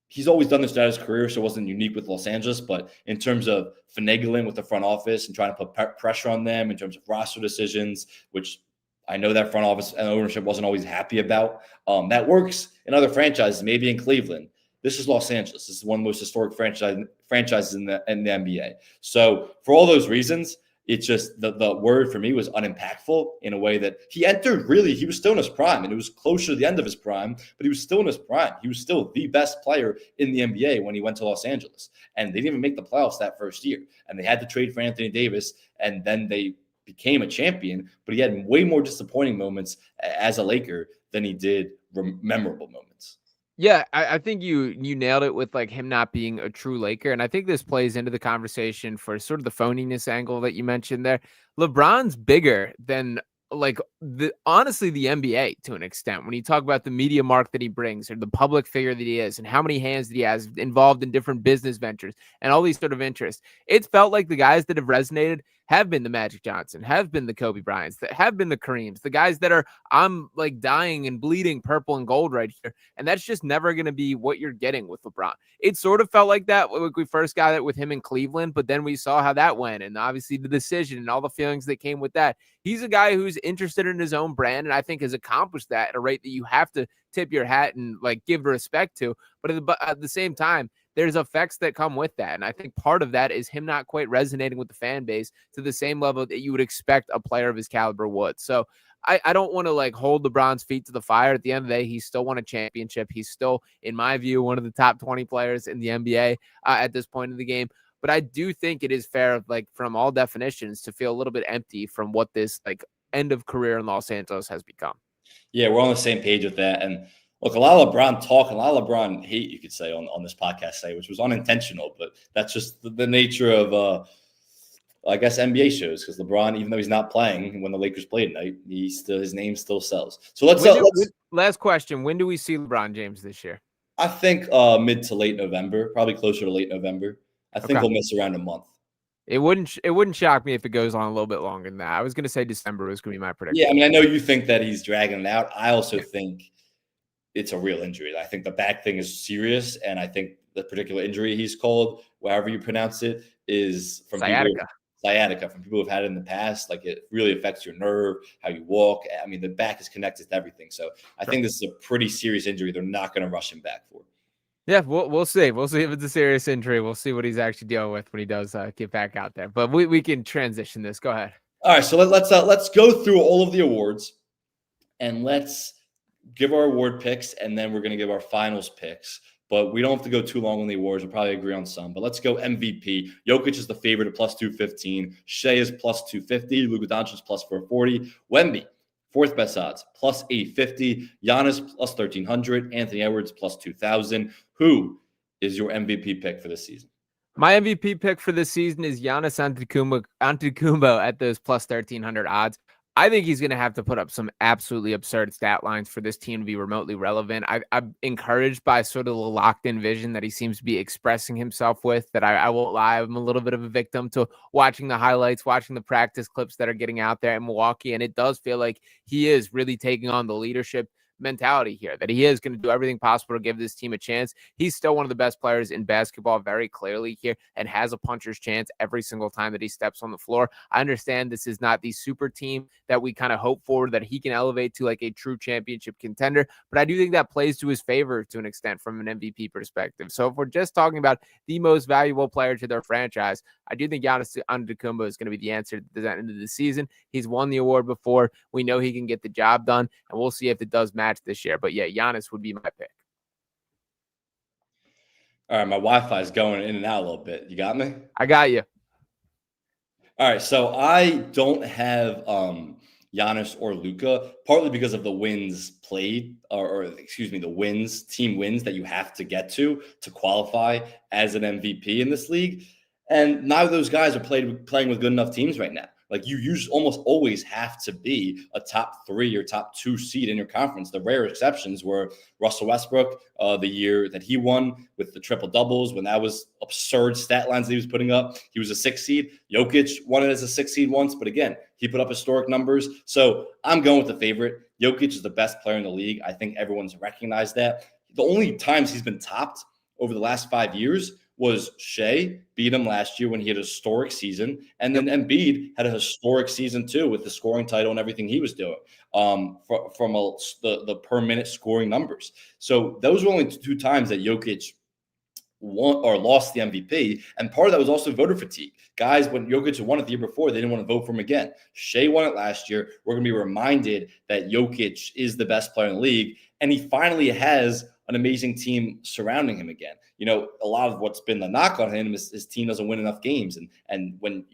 he's always done this throughout his career, so it wasn't unique with Los Angeles. But in terms of finagling with the front office and trying to put pressure on them in terms of roster decisions, which I know that front office and ownership wasn't always happy about, that works in other franchises, maybe in Cleveland. This is Los Angeles. This is one of the most historic franchises in the NBA. So for all those reasons, it's just the word for me was unimpactful in a way that he was still in his prime, and it was closer to the end of his prime, but he was still in his prime. He was still the best player in the NBA when he went to Los Angeles. And they didn't even make the playoffs that first year. And they had to trade for Anthony Davis, and then they became a champion, but he had way more disappointing moments as a Laker than he did memorable moments. Yeah, I think you nailed it with like him not being a true Laker. And I think this plays into the conversation for sort of the phoniness angle that you mentioned there. LeBron's bigger than honestly the NBA to an extent. When you talk about the media mark that he brings or the public figure that he is and how many hands that he has involved in different business ventures and all these sort of interests, it's felt like the guys that have resonated have been the Magic Johnson, have been the Kobe Bryants, that have been the Kareems, the guys that are, I'm like dying and bleeding purple and gold right here. And that's just never going to be what you're getting with LeBron. It sort of felt like that when we first got it with him in Cleveland, but then we saw how that went. And obviously the decision and all the feelings that came with that. He's a guy who's interested in his own brand, and I think has accomplished that at a rate that you have to tip your hat and like give respect to. But at the same time, there's effects that come with that. And I think part of that is him not quite resonating with the fan base to the same level that you would expect a player of his caliber would. So I don't want to like hold LeBron's feet to the fire. At the end of the day, he still won a championship. He's still, in my view, one of the top 20 players in the NBA at this point in the game. But I do think it is fair, like from all definitions, to feel a little bit empty from what this like end of career in Los Angeles has become. Yeah, we're on the same page with that. And look, a lot of LeBron talk, a lot of LeBron hate, you could say, on this podcast which was unintentional, but that's just the nature of, I guess, NBA shows. Because LeBron, even though he's not playing when the Lakers play tonight, his name still sells. So let's last question: when do we see LeBron James this year? I think mid to late November, probably closer to late November. I think we'll miss around a month. It wouldn't shock me if it goes on a little bit longer than that. I was going to say December was going to be my prediction. Yeah, I mean, I know you think that he's dragging it out. I also think it's a real injury. I think the back thing is serious, and I think the particular injury he's called, however you pronounce it, is from sciatica from people who've had it in the past. Like, it really affects your nerve, how you walk. I mean, the back is connected to everything. So I think this is a pretty serious injury. They're not going to rush him back for. Yeah, we'll see. We'll see if it's a serious injury. We'll see what he's actually dealing with when he does get back out there. But we can transition this. Go ahead. All right, so let's go through all of the awards, and let's give our award picks, and then we're going to give our finals picks. But we don't have to go too long on the awards. We'll probably agree on some. But let's go MVP. Jokic is the favorite at plus 215. Shea is plus 250. Luka Doncic is plus 440. Wemby, fourth best odds, plus 850. Giannis, plus 1,300. Anthony Edwards, plus 2,000. Who is your MVP pick for this season? My MVP pick for this season is Giannis Antetokounmpo at those plus 1,300 odds. I think he's going to have to put up some absolutely absurd stat lines for this team to be remotely relevant. I'm encouraged by sort of the locked-in vision that he seems to be expressing himself with, that I won't lie, I'm a little bit of a victim to watching the highlights, watching the practice clips that are getting out there in Milwaukee, and it does feel like he is really taking on the leadership mentality here, that he is going to do everything possible to give this team a chance. He's still one of the best players in basketball very clearly here and has a puncher's chance every single time that he steps on the floor. I understand this is not the super team that we kind of hope for, that he can elevate to like a true championship contender, but I do think that plays to his favor to an extent from an MVP perspective. So if we're just talking about the most valuable player to their franchise, I do think Giannis Antetokounmpo is going to be the answer at the end of the season. He's won the award before. We know he can get the job done, and we'll see if it does match this year. But yeah, Giannis would be my pick. All right, my Wi-Fi is going in and out a little bit. You got me? I got you. All right, so I don't have Giannis or Luka, partly because of the wins played, the team wins that you have to get to qualify as an MVP in this league. And neither of those guys are playing with good enough teams right now. Like you almost always have to be a top 3 or top 2 seed in your conference. The rare exceptions were Russell Westbrook, the year that he won with the triple doubles, when that was absurd stat lines that he was putting up. He was a 6 seed. Jokic won it as a 6 seed once, but again, he put up historic numbers. So I'm going with the favorite. Jokic is the best player in the league. I think everyone's recognized that. The only times he's been topped over the last 5 years was Shea beat him last year when he had a historic season. And then Embiid had a historic season too with the scoring title and everything he was doing from the per minute scoring numbers. So those were only 2 times that Jokic won or lost the MVP. And part of that was also voter fatigue. Guys, when Jokic won it the year before, they didn't want to vote for him again. Shea won it last year. We're going to be reminded that Jokic is the best player in the league. And he finally has an amazing team surrounding him again. You know, a lot of what's been the knock on him is his team doesn't win enough games. And when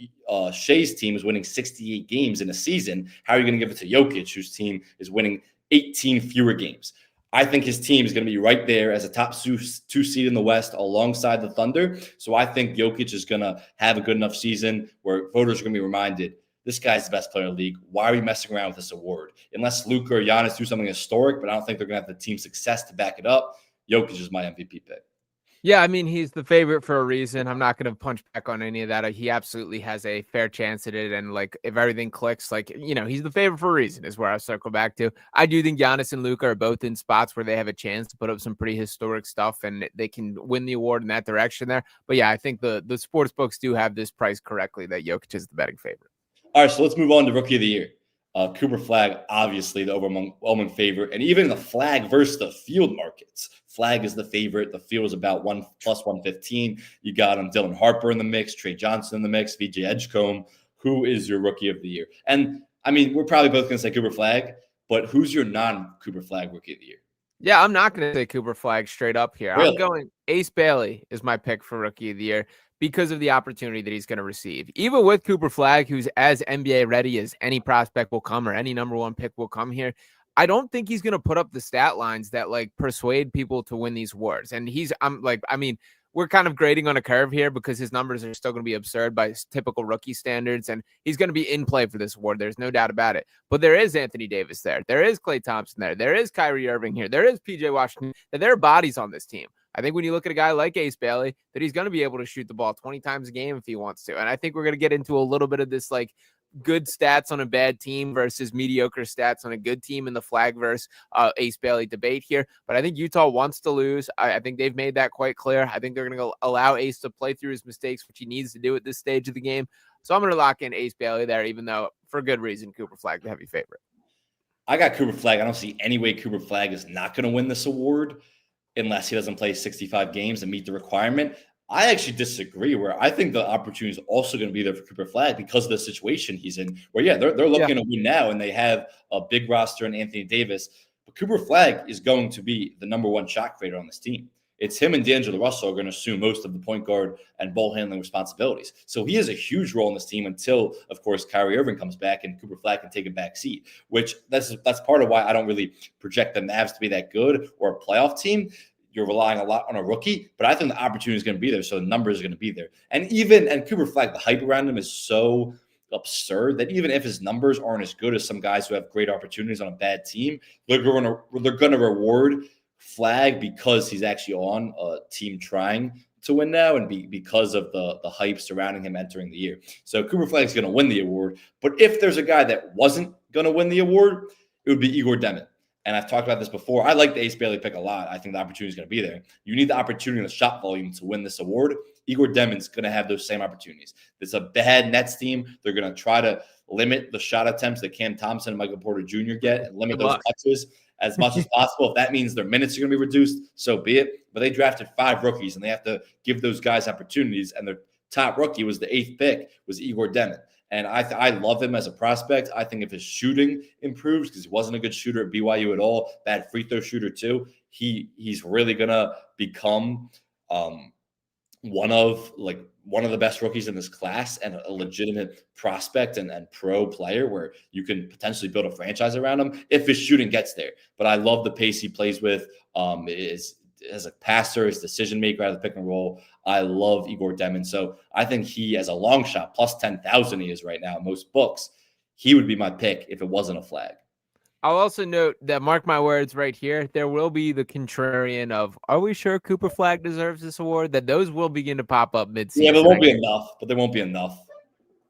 Shea's team is winning 68 games in a season, how are you going to give it to Jokic, whose team is winning 18 fewer games? I think his team is going to be right there as a top 2 seed in the West alongside the Thunder. So I think Jokic is going to have a good enough season where voters are going to be reminded, this guy's the best player in the league. Why are we messing around with this award? Unless Luka or Giannis do something historic, but I don't think they're going to have the team success to back it up. Jokic is my MVP pick. Yeah, I mean, he's the favorite for a reason. I'm not going to punch back on any of that. He absolutely has a fair chance at it. And like, if everything clicks, like, you know, he's the favorite for a reason is where I circle back to. I do think Giannis and Luka are both in spots where they have a chance to put up some pretty historic stuff and they can win the award in that direction there. But yeah, I think the sports books do have this priced correctly that Jokic is the betting favorite. All right, so let's move on to Rookie of the Year. Cooper Flagg, obviously the overwhelming favorite, and even the Flagg versus the field markets. Flagg is the favorite. The field is about plus 115. You got Dylan Harper in the mix, Trey Johnson in the mix, VJ Edgecombe. Who is your Rookie of the Year? And I mean, we're probably both going to say Cooper Flagg, but who's your non-Cooper Flagg Rookie of the Year? Yeah, I'm not going to say Cooper Flagg straight up here. Really? I'm going Ace Bailey is my pick for Rookie of the Year because of the opportunity that he's going to receive. Even with Cooper Flagg, who's as NBA ready as any prospect will come or any number 1 pick will come here, I don't think he's going to put up the stat lines that like persuade people to win these awards. And we're kind of grading on a curve here because his numbers are still going to be absurd by typical rookie standards. And he's going to be in play for this award. There's no doubt about it. But there is Anthony Davis there. There is Klay Thompson there. There is Kyrie Irving here. There is PJ Washington. There are bodies on this team. I think when you look at a guy like Ace Bailey, that he's going to be able to shoot the ball 20 times a game if he wants to. And I think we're going to get into a little bit of this like good stats on a bad team versus mediocre stats on a good team in the Flagg versus Ace Bailey debate here. But I think Utah wants to lose. I think they've made that quite clear. I think they're going to allow Ace to play through his mistakes, which he needs to do at this stage of the game. So I'm going to lock in Ace Bailey there, even though for good reason, Cooper Flagg, the heavy favorite. I got Cooper Flagg. I don't see any way Cooper Flagg is not going to win this award unless he doesn't play 65 games and meet the requirement. I actually disagree, where I think the opportunity is also going to be there for Cooper Flagg because of the situation he's in, where, they're looking to win now, and they have a big roster in Anthony Davis. But Cooper Flagg is going to be the number 1 shot creator on this team. It's him and D'Angelo Russell are going to assume most of the point guard and ball handling responsibilities. So he has a huge role in this team until, of course, Kyrie Irving comes back and Cooper Flagg can take a back seat, which that's part of why I don't really project the Mavs to be that good or a playoff team. You're relying a lot on a rookie, but I think the opportunity is going to be there. So the numbers are going to be there. And Cooper Flagg, the hype around him is so absurd that even if his numbers aren't as good as some guys who have great opportunities on a bad team, they're going to reward Flagg because he's actually on a team trying to win now and because of the hype surrounding him entering the year. So Cooper Flagg is going to win the award. But if there's a guy that wasn't going to win the award, it would be Igor Demon. And I've talked about this before. I like the Ace Bailey pick a lot. I think the opportunity is going to be there. You need the opportunity and the shot volume to win this award. Igor Demon's going to have those same opportunities. It's a bad Nets team. They're going to try to limit the shot attempts that Cam Thompson and Michael Porter Jr. get and limit those touches as much as possible. If that means their minutes are going to be reduced, so be it. But they drafted 5 rookies, and they have to give those guys opportunities. And their top rookie was the 8th pick, was Igor Demon. And I love him as a prospect. I think if his shooting improves, because he wasn't a good shooter at BYU at all, bad free throw shooter too, he's really going to become one of the best rookies in this class and a legitimate prospect and pro player where you can potentially build a franchise around him if his shooting gets there. But I love the pace he plays with. Is as a passer, his decision maker out of the pick and roll. I love Igor Demon. So I think he, as a long shot, plus 10,000 he is right now in most books, he would be my pick if it wasn't a flag. I'll also note that, mark my words right here, there will be the contrarian of, are we sure Cooper Flagg deserves this award? That those will begin to pop up mid-season. Yeah, but there won't be enough.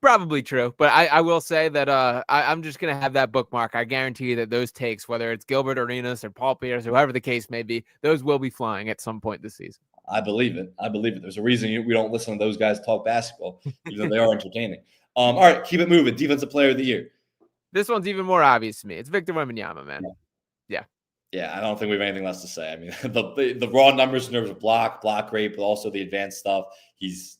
Probably true. But I will say that I'm just going to have that bookmark. I guarantee you that those takes, whether it's Gilbert Arenas or Paul Pierce or whoever the case may be, those will be flying at some point this season. I believe it. There's a reason we don't listen to those guys talk basketball, even though they are entertaining. All right, keep it moving. Defensive player of the year. This one's even more obvious to me. It's Victor Wembanyama, man. Yeah, I don't think we have anything less to say. I mean, the raw numbers in terms of block rate, but also the advanced stuff. He's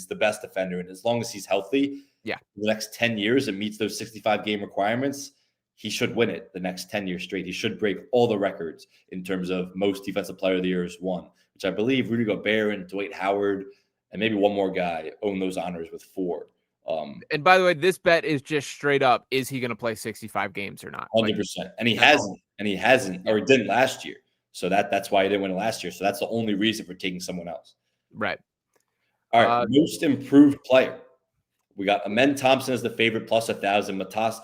the best defender, and as long as he's healthy, the next 10 years and meets those 65 game requirements, he should win it the next 10 years straight. He should break all the records in terms of most defensive player of the years won, which I believe Rudy Gobert and Dwight Howard and maybe one more guy own those honors with 4. And by the way, this bet is just straight up: is he going to play 65 games or not? 100%. And he hasn't, or he didn't last year. So that's why he didn't win it last year. So that's the only reason for taking someone else. Right. All right. Most improved player. We got Amen Thompson as the favorite, plus 1,000. Matas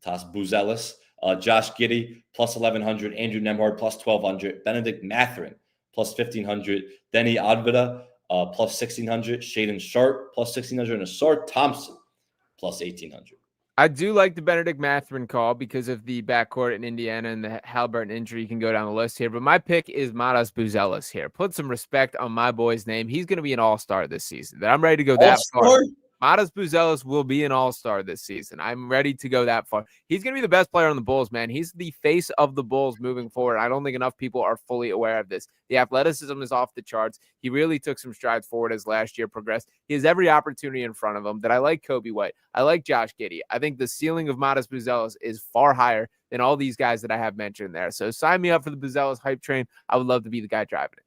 Buzelis, Josh Giddey, plus 1,100. Andrew Nembhard, plus 1,200. Benedict Mathurin, plus 1,500. Denny Advida, plus 1,600. Shaden Sharp, plus 1,600. And Asar Thompson, plus 1,800. I do like the Benedict Mathurin call because of the backcourt in Indiana and the Halliburton injury. You can go down the list here, but my pick is Matas Buzelis here. Put some respect on my boy's name. He's going to be an all-star this season. I'm ready to go that far. Matas Buzelis will be an all-star this season. I'm ready to go that far. He's going to be the best player on the Bulls, man. He's the face of the Bulls moving forward. I don't think enough people are fully aware of this. The athleticism is off the charts. He really took some strides forward as last year progressed. He has every opportunity in front of him that I like Kobe White. I like Josh Giddey. I think the ceiling of Matas Buzelis is far higher than all these guys that I have mentioned there. So sign me up for the Buzelis hype train. I would love to be the guy driving it.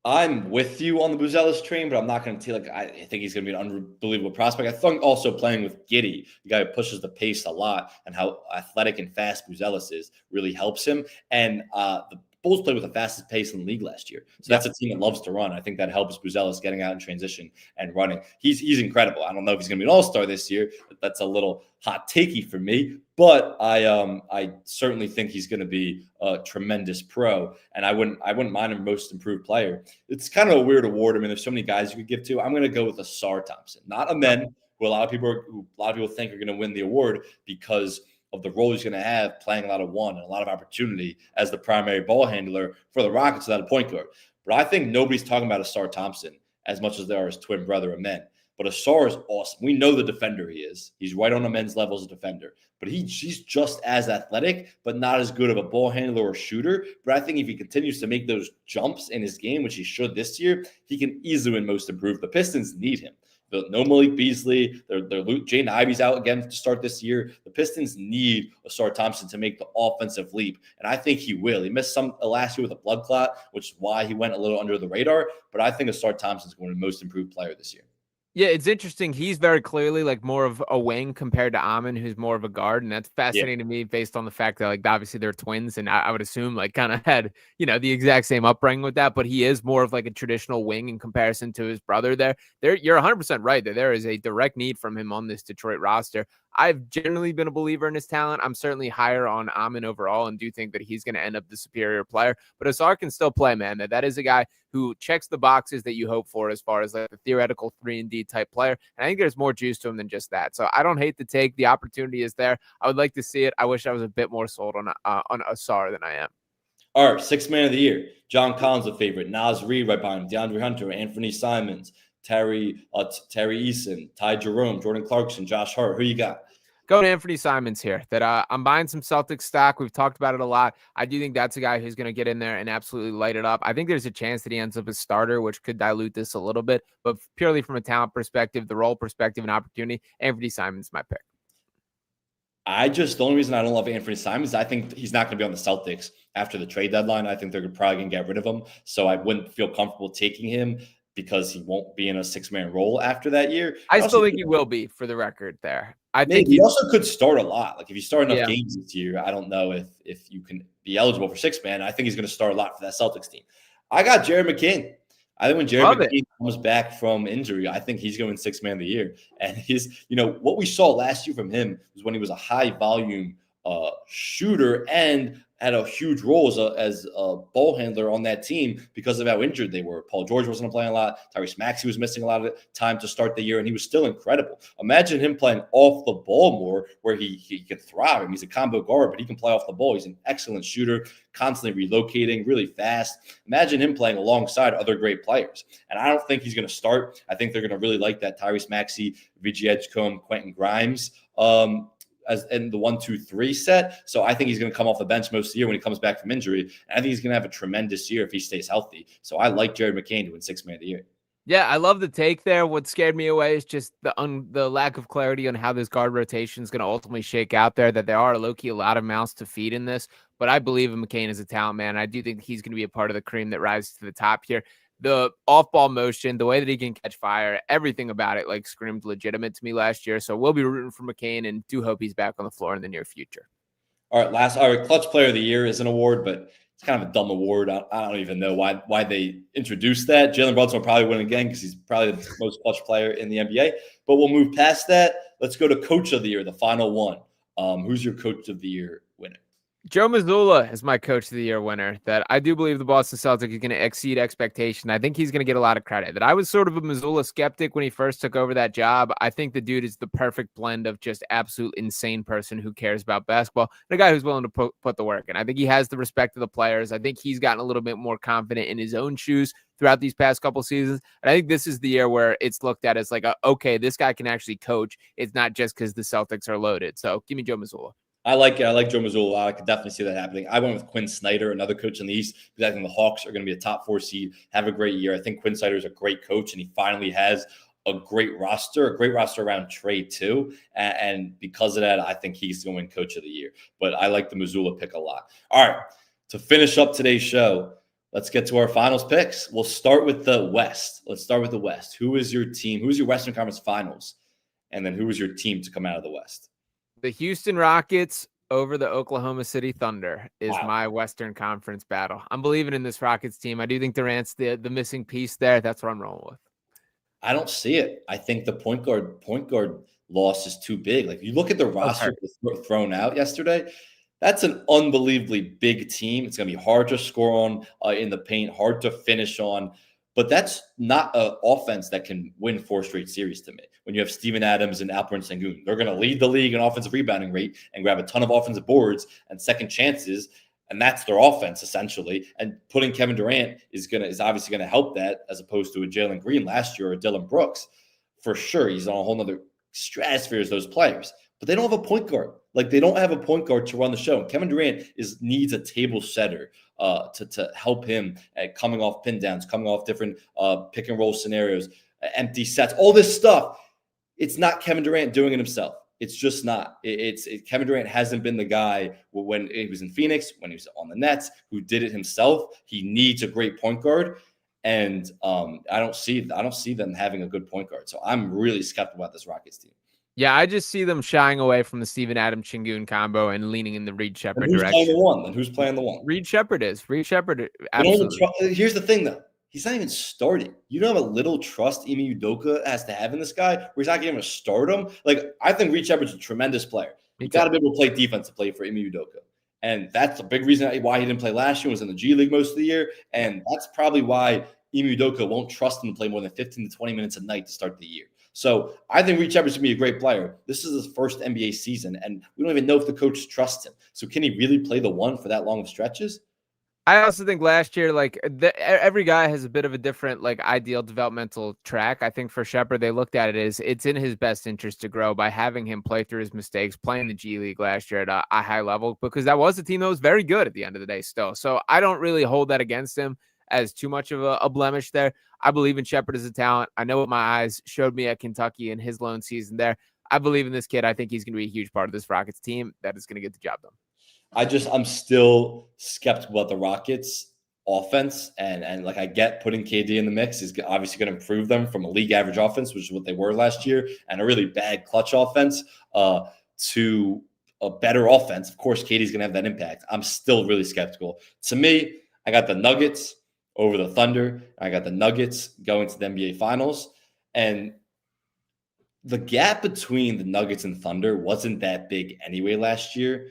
I'm with you on the Buzelis train, but I'm not going to I think he's going to be an unbelievable prospect. I think also playing with Giddey, the guy who pushes the pace a lot, and how athletic and fast Buzelis is really helps him. And the Bulls played with the fastest pace in the league last year. So that's a team that loves to run. I think that helps Buzelis getting out in transition and running. He's incredible. I don't know if he's going to be an all-star this year. That's a little hot takey for me, but I certainly think he's going to be a tremendous pro, and I wouldn't mind him most improved player. It's kind of a weird award. I mean, there's so many guys you could give to. I'm going to go with Asar Thompson, not Amen, who a lot of people think are going to win the award because of the role he's going to have playing a lot of one and a lot of opportunity as the primary ball handler for the Rockets without a point guard. But I think nobody's talking about Asar Thompson as much as they are his twin brother Amen. But Asar is awesome. We know the defender he is. He's right on Amen's level as a defender. But he's just as athletic, but not as good of a ball handler or shooter. But I think if he continues to make those jumps in his game, which he should this year, he can easily win most improved. The Pistons need him. No Malik Beasley. Jaden Ivey's out again to start this year. The Pistons need Asar Thompson to make the offensive leap, and I think he will. He missed some last year with a blood clot, which is why he went a little under the radar. But I think Asar Thompson's going to be the most improved player this year. Yeah, it's interesting. He's very clearly like more of a wing compared to Amen, who's more of a guard. And that's fascinating to me based on the fact that like obviously they're twins. And I would assume like kind of had, the exact same upbringing with that. But he is more of like a traditional wing in comparison to his brother there. You're 100% right that there is a direct need from him on this Detroit roster. I've generally been a believer in his talent. I'm certainly higher on Amen overall and do think that he's going to end up the superior player. But Asar can still play, man. That is a guy who checks the boxes that you hope for as far as like the theoretical 3-and-D type player. And I think there's more juice to him than just that. So I don't hate the take. The opportunity is there. I would like to see it. I wish I was a bit more sold on Asar than I am. All right, sixth man of the year. John Collins, a favorite. Nas Reed right behind him. DeAndre Hunter, Anthony Simons, Terry Eason, Ty Jerome, Jordan Clarkson, Josh Hart. Who you got? Go to Anthony Simons here. That I'm buying some Celtics stock. We've talked about it a lot. I do think that's a guy who's going to get in there and absolutely light it up. I think there's a chance that he ends up as starter, which could dilute this a little bit. But purely from a talent perspective, the role perspective, and opportunity, Anthony Simons is my pick. The only reason I don't love Anthony Simons is I think he's not going to be on the Celtics after the trade deadline. I think they're probably going to get rid of him. So I wouldn't feel comfortable taking him because he won't be in a 6-man role after that year. I still think he will be, for the record there. I Maybe. think He also could start a lot. Like if you start enough Yeah. games this year, I don't know if you can be eligible for 6-man. I think he's going to start a lot for that Celtics team. I got Jared McCain. I think when Jared McCain comes back from injury, I think he's going 6-man of the year. And what we saw last year from him was when he was a high volume shooter and had a huge role as a ball handler on that team because of how injured they were. Paul George wasn't playing a lot. Tyrese Maxey was missing a lot of time to start the year, and he was still incredible. Imagine him playing off the ball more where he could thrive. I mean, he's a combo guard, but he can play off the ball. He's an excellent shooter, constantly relocating, really fast. Imagine him playing alongside other great players. And I don't think he's going to start. I think they're going to really like that Tyrese Maxey, VG Edgecombe, Quentin Grimes as in the 1-2-3 set. So I think he's going to come off the bench most of the year when he comes back from injury. And I think he's going to have a tremendous year if he stays healthy. So I like Jared McCain to win 6-man of the year. Yeah, I love the take there. What scared me away is just the lack of clarity on how this guard rotation is going to ultimately shake out there, that there are low-key a lot of mouths to feed in this. But I believe in McCain as a talent, man. I do think he's going to be a part of the cream that rises to the top here. The off-ball motion, the way that he can catch fire, everything about it like screamed legitimate to me last year. So we'll be rooting for McCain and do hope he's back on the floor in the near future. All right, Clutch Player of the Year is an award, but it's kind of a dumb award. I don't even know why they introduced that. Jalen Brunson will probably win again because he's probably the most clutch player in the NBA. But we'll move past that. Let's go to Coach of the Year, the final one. Who's your Coach of the Year winner? Joe Mazzulla is my Coach of the Year winner. That I do believe the Boston Celtics are going to exceed expectation. I think he's going to get a lot of credit. That I was sort of a Mazzulla skeptic when he first took over that job. I think the dude is the perfect blend of just absolute insane person who cares about basketball and a guy who's willing to put the work in. I think he has the respect of the players. I think he's gotten a little bit more confident in his own shoes throughout these past couple seasons. And I think this is the year where it's looked at as like, okay, this guy can actually coach. It's not just because the Celtics are loaded. So give me Joe Mazzulla. I like it. I like Joe Mazzulla. I could definitely see that happening. I went with Quinn Snyder, another coach in the East, because I think the Hawks are going to be a top 4 seed, have a great year. I think Quinn Snyder is a great coach, and he finally has a great roster around Trey too. And because of that, I think he's going to win Coach of the Year. But I like the Mazzulla pick a lot. All right, to finish up today's show, let's get to our finals picks. We'll start with the West. Who is your team? Who's your Western Conference Finals? And then who is your team to come out of the West? The Houston Rockets over the Oklahoma City Thunder is my Western Conference battle. I'm believing in this Rockets team. I do think Durant's the missing piece there. That's what I'm rolling with. I don't see it. I think the point guard loss is too big. Like you look at the roster thrown out yesterday, that's an unbelievably big team. It's going to be hard to score on in the paint, hard to finish on. But that's not an offense that can win 4 straight series to me. When you have Steven Adams and Alperen Sengun, they're going to lead the league in offensive rebounding rate and grab a ton of offensive boards and second chances, and that's their offense essentially. And putting Kevin Durant is obviously going to help that, as opposed to a Jalen Green last year or a Dylan Brooks. For sure, he's on a whole nother stratosphere as those players. But they don't have a point guard. Like they don't have a point guard to run the show. And Kevin Durant needs a table setter to help him at coming off pin downs, coming off different pick and roll scenarios, empty sets, all this stuff. It's not Kevin Durant doing it himself. It's just not. Kevin Durant hasn't been the guy when he was in Phoenix, when he was on the Nets, who did it himself. He needs a great point guard. And I don't see them having a good point guard. So I'm really skeptical about this Rockets team. Yeah, I just see them shying away from the Steven Adams Chingun combo and leaning in the Reed Shepherd direction. Who's playing the one? Reed Shepherd is. Reed Shepherd, absolutely. Here's the thing, though. He's not even starting. You don't have a little trust Ime Udoka has to have in this guy, where he's not going to start him. Like, I think Reed Shepherd's a tremendous player. You got to be able to play defense to play for Ime Udoka. And that's a big reason why he didn't play last year, was in the G League most of the year. And that's probably why Ime Udoka won't trust him to play more than 15 to 20 minutes a night to start the year. So I think Reed Shepherd's going to be a great player. This is his first NBA season, and we don't even know if the coach trusts him. So can he really play the one for that long of stretches? I also think last year, every guy has a bit of a different, ideal developmental track. I think for Shepherd, they looked at it as it's in his best interest to grow by having him play through his mistakes, playing the G League last year at a high level, because that was a team that was very good at the end of the day still. So I don't really hold that against him as too much of a blemish there. I believe in Shepherd as a talent. I know what my eyes showed me at Kentucky in his lone season there. I believe in this kid. I think he's going to be a huge part of this Rockets team that is going to get the job done. I'm still skeptical about the Rockets offense. And like, I get putting KD in the mix is obviously going to improve them from a league average offense, which is what they were last year, and a really bad clutch offense to a better offense. Of course, KD's going to have that impact. I'm still really skeptical. To me, I got the Nuggets over the Thunder. I got the Nuggets going to the NBA Finals. And the gap between the Nuggets and Thunder wasn't that big anyway last year.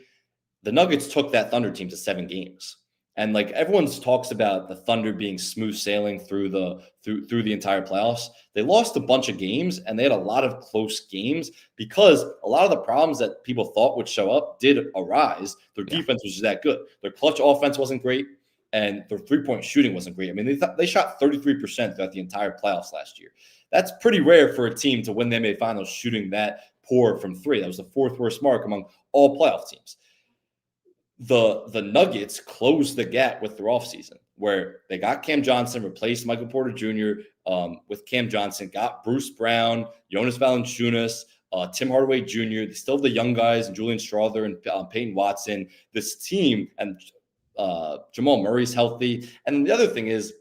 The Nuggets took that Thunder team to 7 games. And like, everyone talks about the Thunder being smooth sailing through the entire playoffs. They lost a bunch of games, and they had a lot of close games because a lot of the problems that people thought would show up did arise. Their defense was just that good. Their clutch offense wasn't great, and their three-point shooting wasn't great. I mean, they shot 33% throughout the entire playoffs last year. That's pretty rare for a team to win the NBA Finals shooting that poor from three. That was the 4th worst mark among all playoff teams. The Nuggets closed the gap with their offseason, where they got Cam Johnson, replaced Michael Porter Jr. With Cam Johnson, got Bruce Brown, Jonas Valanciunas, Tim Hardaway Jr. They still have the young guys, and Julian Strawther and Peyton Watson. This team, and Jamal Murray's healthy. And then the other thing is,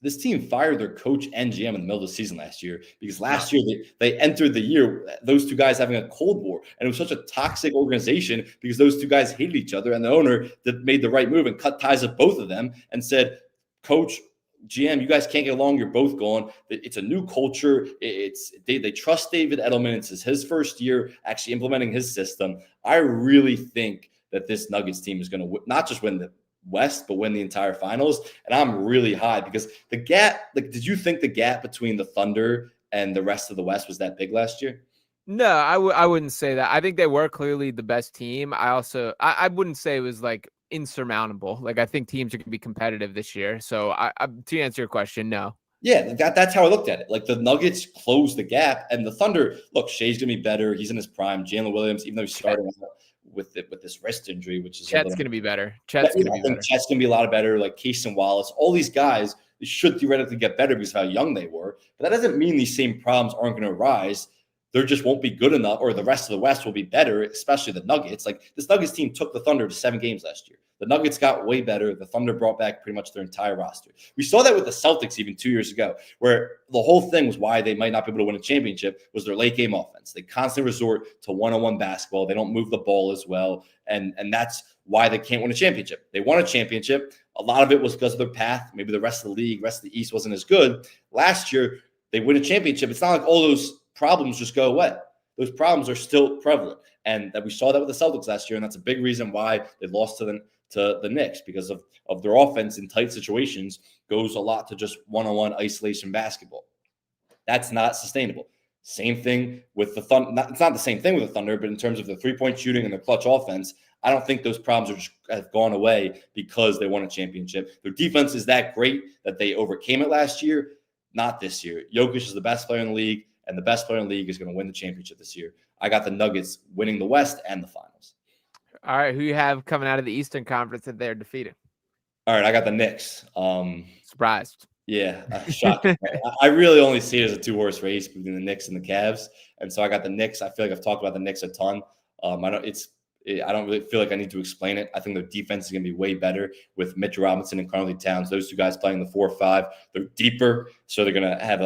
this team fired their coach and GM in the middle of the season last year, because last year they entered the year, those two guys having a Cold War. And it was such a toxic organization because those two guys hated each other. And the owner that made the right move and cut ties with both of them and said, Coach, GM, you guys can't get along. You're both gone. It's a new culture. They trust David Edelman. It's his first year actually implementing his system. I really think that this Nuggets team is going to not just win the West, but win the entire finals. And I'm really high because the gap, like, did you think the gap between the Thunder and the rest of the West was that big last year? No, I wouldn't say that. I think they were clearly the best team. I wouldn't say it was like insurmountable. Like, I think teams are going to be competitive this year. So to answer your question, no. Yeah, that's how I looked at it. Like, the Nuggets closed the gap, and the Thunder, look, Shea's going to be better. He's in his prime. Jalen Williams, even though he's starting with this wrist injury, which is Chet's going to be better. Chet's going to be better. Chet's going to be a lot better. Like Case and Wallace, all these guys should theoretically get better because of how young they were. But that doesn't mean these same problems aren't going to arise. There just won't be good enough, or the rest of the West will be better, especially the Nuggets. Like, this Nuggets team took the Thunder to 7 games last year. The Nuggets got way better. The Thunder brought back pretty much their entire roster. We saw that with the Celtics even 2 years ago, where the whole thing was why they might not be able to win a championship was their late game offense. They constantly resort to one-on-one basketball. They don't move the ball as well, and that's why they can't win a championship. They won a championship. A lot of it was because of their path. Maybe the rest of the league, rest of the East wasn't as good. Last year, they win a championship. It's not like all those problems just go away. Those problems are still prevalent, and that we saw that with the Celtics last year, and that's a big reason why they lost to the Knicks, because of their offense in tight situations goes a lot to just one-on-one isolation basketball. That's not sustainable. Same thing with the Thunder. It's not the same thing with the Thunder, but in terms of the three-point shooting and the clutch offense, I don't think those problems have gone away because they won a championship. Their defense is that great that they overcame it last year, not this year. Jokic is the best player in the league, and the best player in the league is going to win the championship this year. I got the Nuggets winning the West and the finals. All right, who you have coming out of the Eastern Conference that they're defeating? All right, I got the Knicks. Surprised. Yeah, shocked. I really only see it as a 2-horse race between the Knicks and the Cavs, and so I got the Knicks. I feel like I've talked about the Knicks a ton. I don't really feel like I need to explain it. I think their defense is going to be way better with Mitch Robinson and Karl-Anthony Towns. Those two guys playing the 4-5. They're deeper, so they're going to have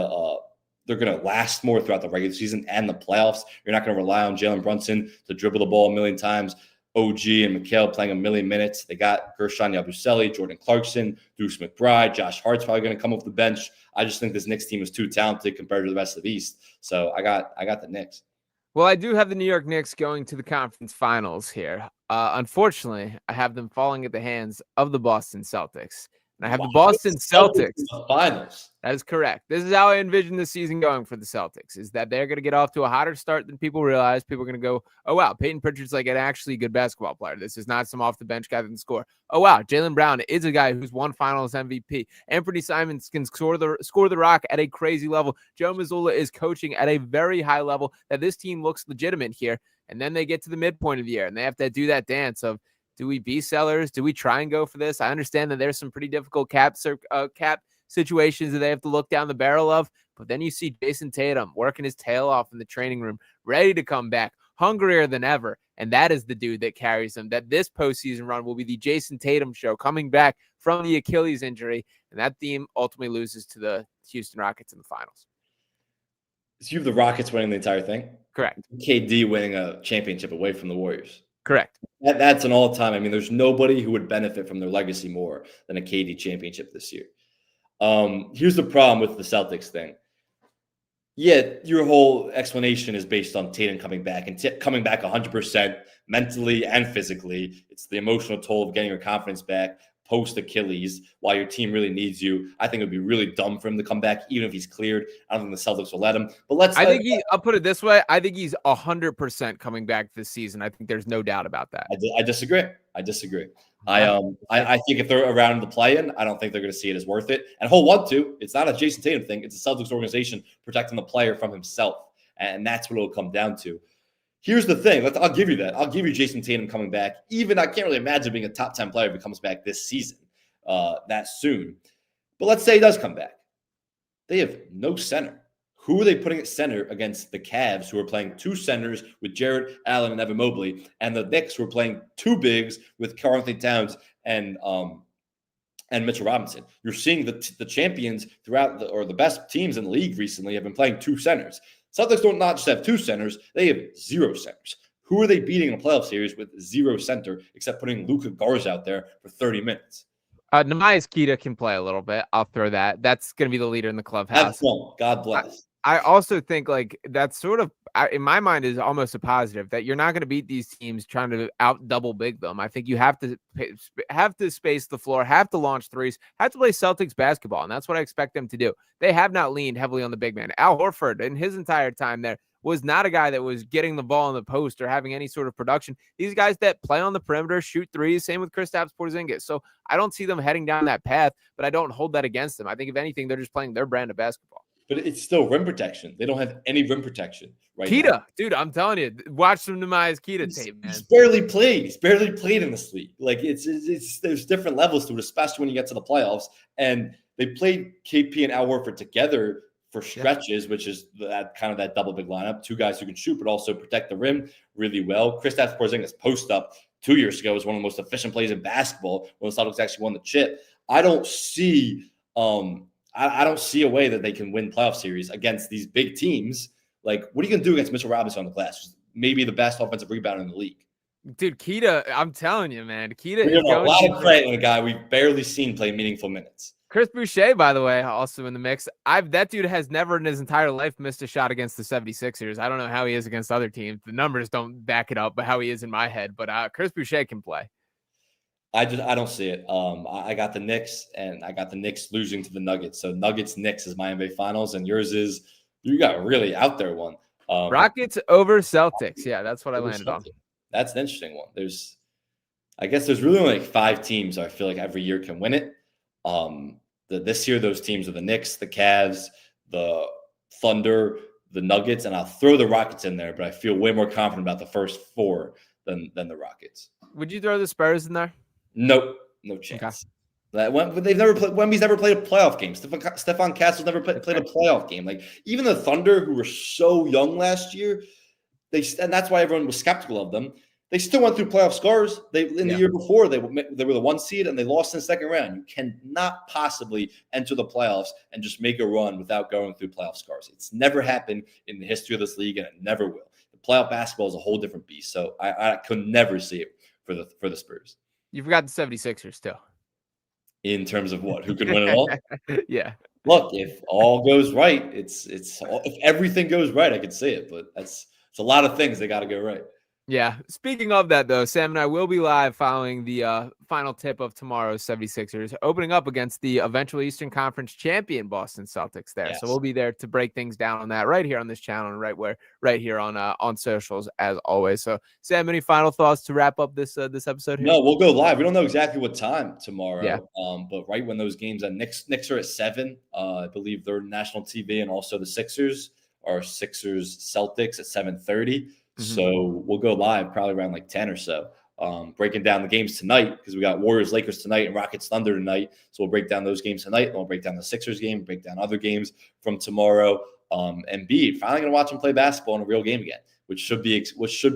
they're going to last more throughout the regular season and the playoffs. You're not going to rely on Jalen Brunson to dribble the ball a million times. OG and Mikal playing a million minutes. They got Gershon Yabusele, Jordan Clarkson, Deuce McBride. Josh Hart's probably going to come off the bench. I just think this Knicks team is too talented compared to the rest of the East. So I got the Knicks. Well, I do have the New York Knicks going to the conference finals here. Unfortunately, I have them falling at the hands of the Boston Celtics. And I have the Boston Celtics. Finals. That is correct. This is how I envision the season going for the Celtics, is that they're going to get off to a hotter start than people realize. People are going to go, oh, wow, Peyton Pritchard's like an actually good basketball player. This is not some off-the-bench guy that can score. Oh, wow, Jaylen Brown is a guy who's won finals MVP. Anthony Simons can score the rock at a crazy level. Joe Mazzulla is coaching at a very high level, that this team looks legitimate here. And then they get to the midpoint of the year, and they have to do that dance of, do we be sellers? Do we try and go for this? I understand that there's some pretty difficult cap situations that they have to look down the barrel of. But then you see Jason Tatum working his tail off in the training room, ready to come back, hungrier than ever. And that is the dude that carries them. That this postseason run will be the Jason Tatum show, coming back from the Achilles injury. And that team ultimately loses to the Houston Rockets in the finals. So you have the Rockets winning the entire thing? Correct. KD winning a championship away from the Warriors. Correct. That's an all-time. I mean, there's nobody who would benefit from their legacy more than a KD championship this year. Here's the problem with the Celtics thing. Yeah, your whole explanation is based on Tatum coming back and coming back 100% mentally and physically. It's the emotional toll of getting your confidence back post-Achilles while your team really needs you. I think it would be really dumb for him to come back, even if he's cleared. I don't think the Celtics will let him. But I'll put it this way. I think he's 100% coming back this season. I think there's no doubt about that. I disagree. I think if they're around the play-in, I don't think they're going to see it as worth it. And he'll want to. It's not a Jason Tatum thing. It's a Celtics organization protecting the player from himself. And that's what it'll come down to. Here's the thing. I'll give you that. I'll give you Jason Tatum coming back. Even I can't really imagine being a top 10 player if he comes back this season that soon. But let's say he does come back. They have no center. Who are they putting at center against the Cavs, who are playing two centers with Jarrett Allen and Evan Mobley, and the Knicks, who are playing two bigs with Karl-Anthony Towns and Mitchell Robinson? You're seeing the champions throughout the best teams in the league recently have been playing two centers. Celtics don't not just have two centers; they have zero centers. Who are they beating in a playoff series with zero center, except putting Luka Garza out there for 30 minutes? Neemias Queta can play a little bit. I'll throw that. That's going to be the leader in the clubhouse. Have fun. God bless. I also think like that's sort of in my mind is almost a positive that you're not going to beat these teams trying to out double big them. I think you have to space the floor, have to launch threes, have to play Celtics basketball, and that's what I expect them to do. They have not leaned heavily on the big man. Al Horford in his entire time there was not a guy that was getting the ball in the post or having any sort of production. These guys that play on the perimeter, shoot threes, same with Kristaps Porzingis. So I don't see them heading down that path, but I don't hold that against them. I think if anything, they're just playing their brand of basketball. But it's still rim protection. They don't have any rim protection right Queta, now. dude, I'm telling you, watch some Neemias Queta tape, man. He's barely played. He's barely played in this league. Like it's there's different levels to it, especially when you get to the playoffs. And they played KP and Al Horford together for stretches, which is that kind of that double big lineup. Two guys who can shoot, but also protect the rim really well. Kristaps Porzingis post up 2 years ago was one of the most efficient plays in basketball when the Celtics actually won the chip. I don't see a way that they can win playoff series against these big teams. Like, what are you going to do against Mitchell Robinson on the glass? Maybe the best offensive rebounder in the league. Dude, Queta, I'm telling you, man. Queta is going a lot of credit in a guy we've barely seen play meaningful minutes. Chris Boucher, by the way, also in the mix. That dude has never in his entire life missed a shot against the 76ers. I don't know how he is against other teams. The numbers don't back it up, but how he is in my head. But Chris Boucher can play. I don't see it. I got the Knicks, and I got the Knicks losing to the Nuggets. So Nuggets-Knicks is my NBA Finals, and yours is you got a really out there one. Rockets over Celtics. Yeah, that's what I landed on. That's an interesting one. I guess there's really only like 5 teams I feel like every year can win it. This year, those teams are the Knicks, the Cavs, the Thunder, the Nuggets, and I'll throw the Rockets in there, but I feel way more confident about the first 4 than the Rockets. Would you throw the Spurs in there? Nope, no chance. Okay. Wemby's never played a playoff game. Stephon Castle's never played a playoff game. Like even the Thunder, who were so young last year, and that's why everyone was skeptical of them. They still went through playoff scars. The year before, they were the 1 seed and they lost in the second round. You cannot possibly enter the playoffs and just make a run without going through playoff scars. It's never happened in the history of this league, and it never will. The playoff basketball is a whole different beast. So I could never see it for the Spurs. You forgot the 76ers too. In terms of what? Who can win it all? Yeah. Look, if all goes right, if everything goes right, I could see it. But it's a lot of things they got to go right. Yeah. Speaking of that, though, Sam and I will be live following the final tip of tomorrow's 76ers, opening up against the eventual Eastern Conference champion Boston Celtics there. Yes. So we'll be there to break things down on that right here on this channel and right here on socials as always. So, Sam, any final thoughts to wrap up this episode here? No, we'll go live. We don't know exactly what time tomorrow. Yeah. But right when those games are Knicks are at 7. I believe they're national TV, and also the Sixers are Celtics at 7:30. So we'll go live probably around like 10 or so. breaking down the games tonight because we got Warriors, Lakers tonight and Rockets, Thunder tonight. So we'll break down those games tonight. And we'll break down the Sixers game, break down other games from tomorrow. And B, finally going to watch them play basketball in a real game again, which should be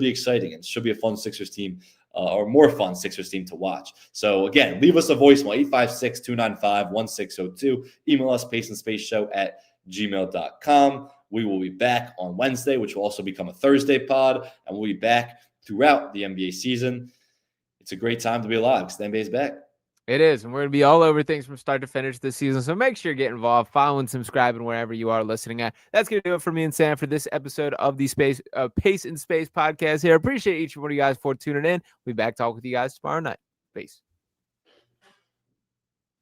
exciting and should be a fun Sixers team. Or more fun Sixers team to watch. So again, leave us a voicemail, 856-295-1602. Email us, paceandspaceshow@gmail.com. We will be back on Wednesday, which will also become a Thursday pod, and we'll be back throughout the NBA season. It's a great time to be alive because the NBA is back. It is, and we're going to be all over things from start to finish this season, so make sure you get involved, follow and subscribing wherever you are listening at. That's going to do it for me and Sam for this episode of the Pace and Space podcast here. Appreciate each one of you guys for tuning in. We'll be back talking with you guys tomorrow night. Peace.